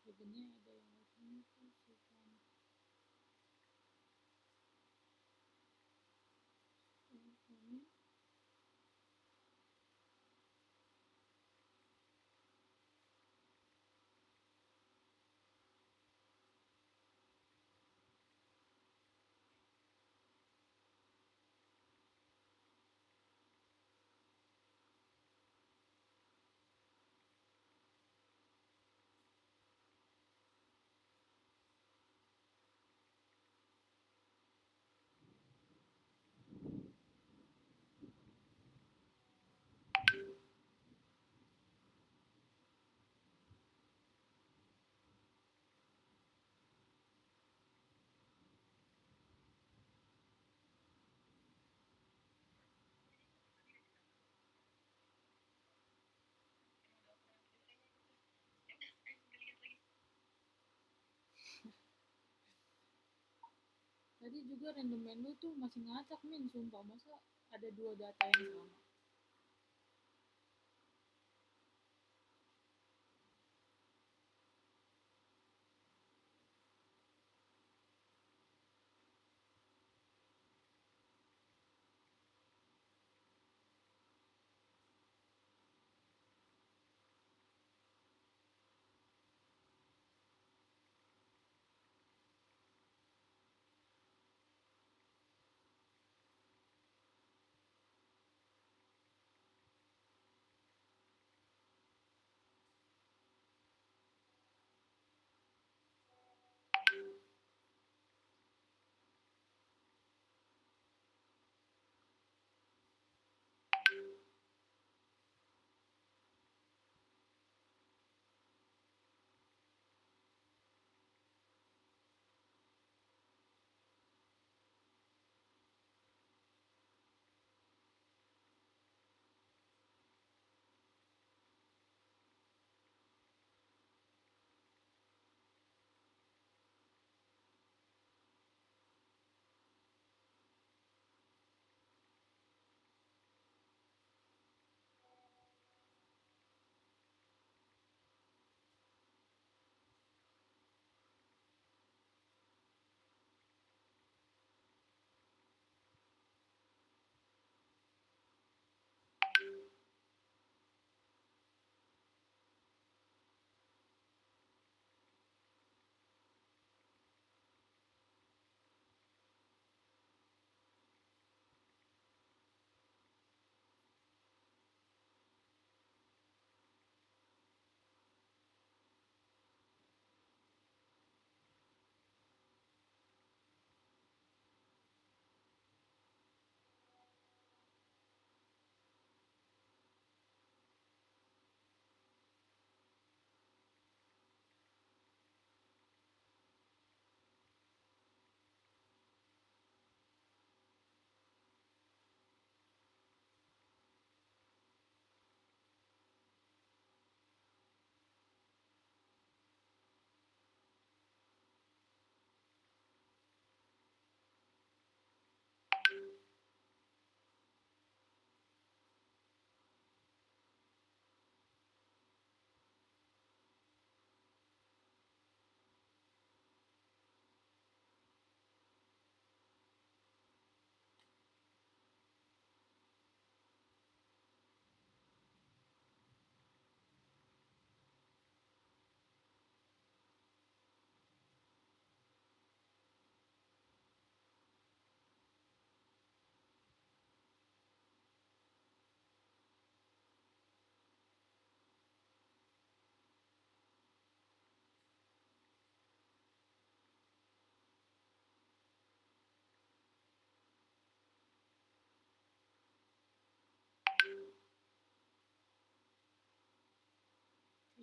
Sebenarnya ada yang ini tuh sih kan ini. Tadi juga random menu tuh masih ngacak min, sumpah masa ada dua data yang sama.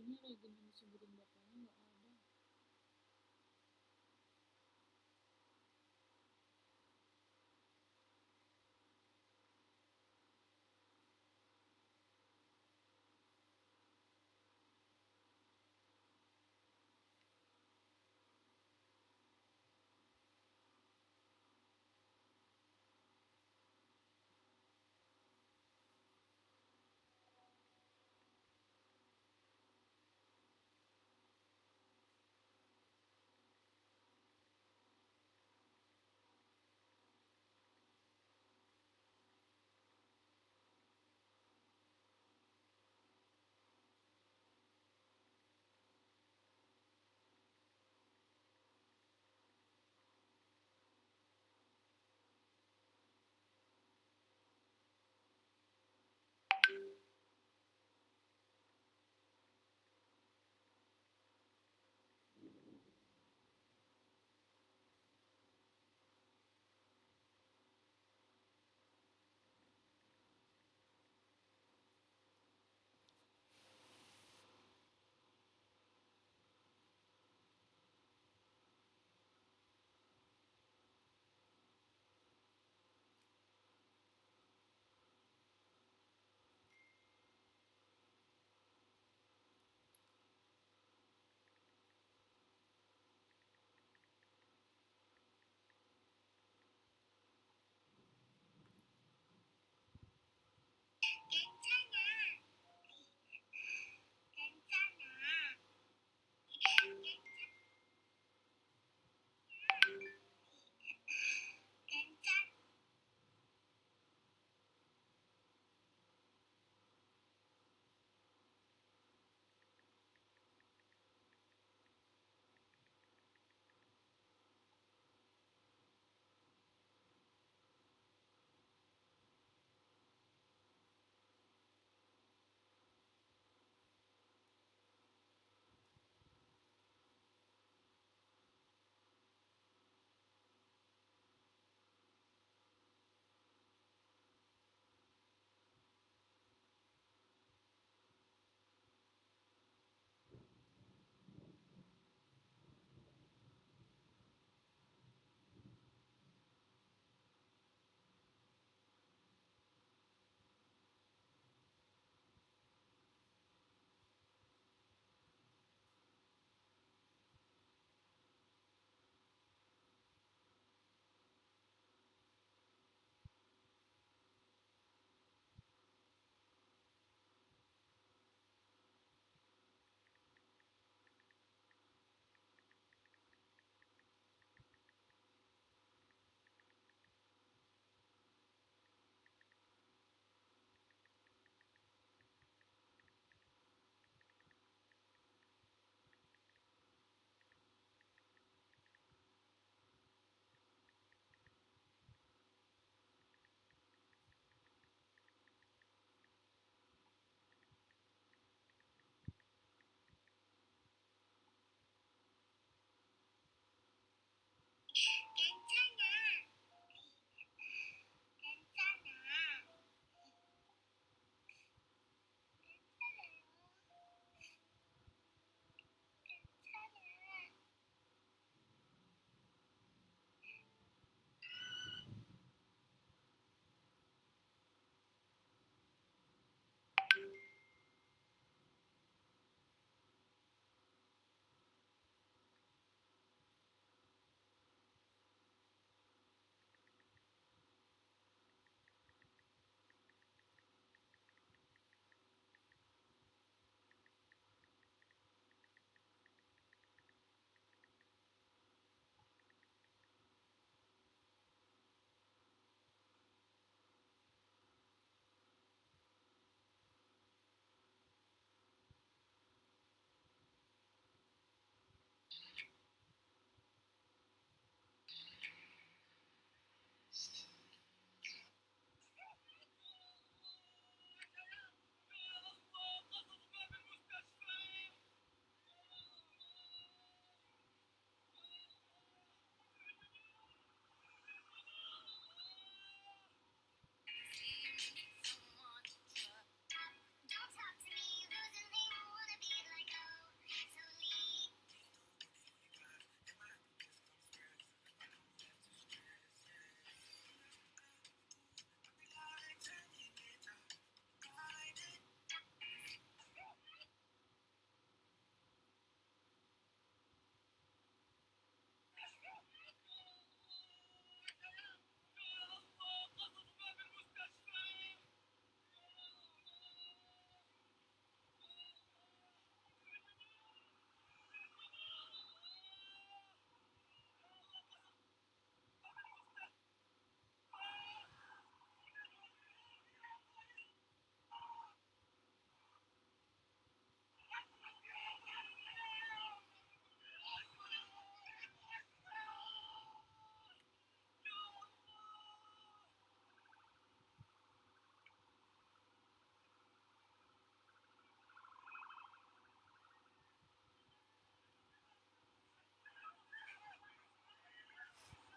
ini Regen yang disebutin bapaknya nggak ada.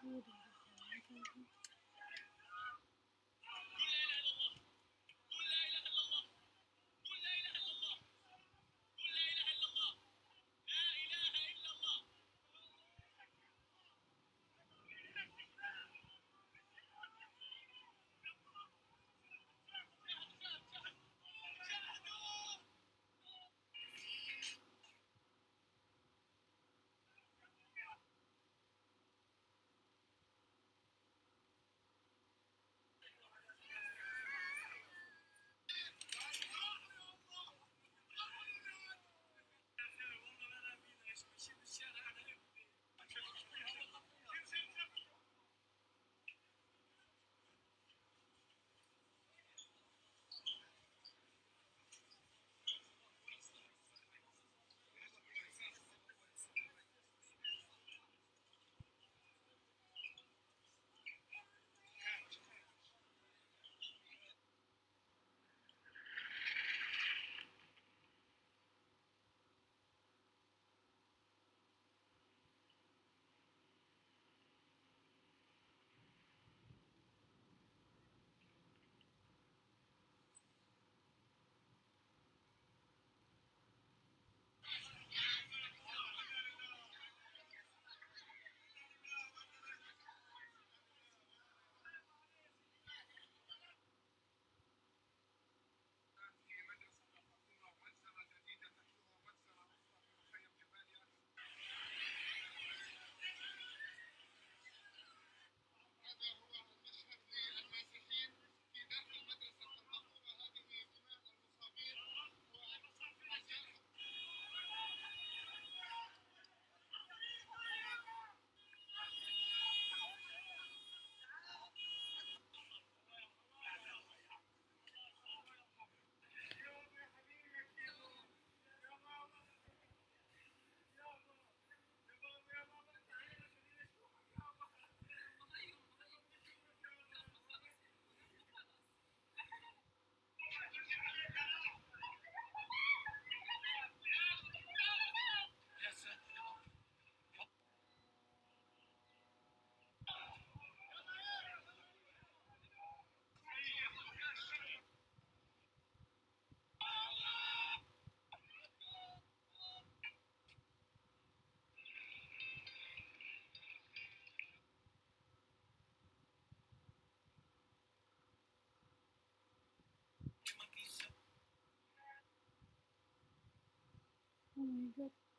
Udah banget lagi. Oh my god.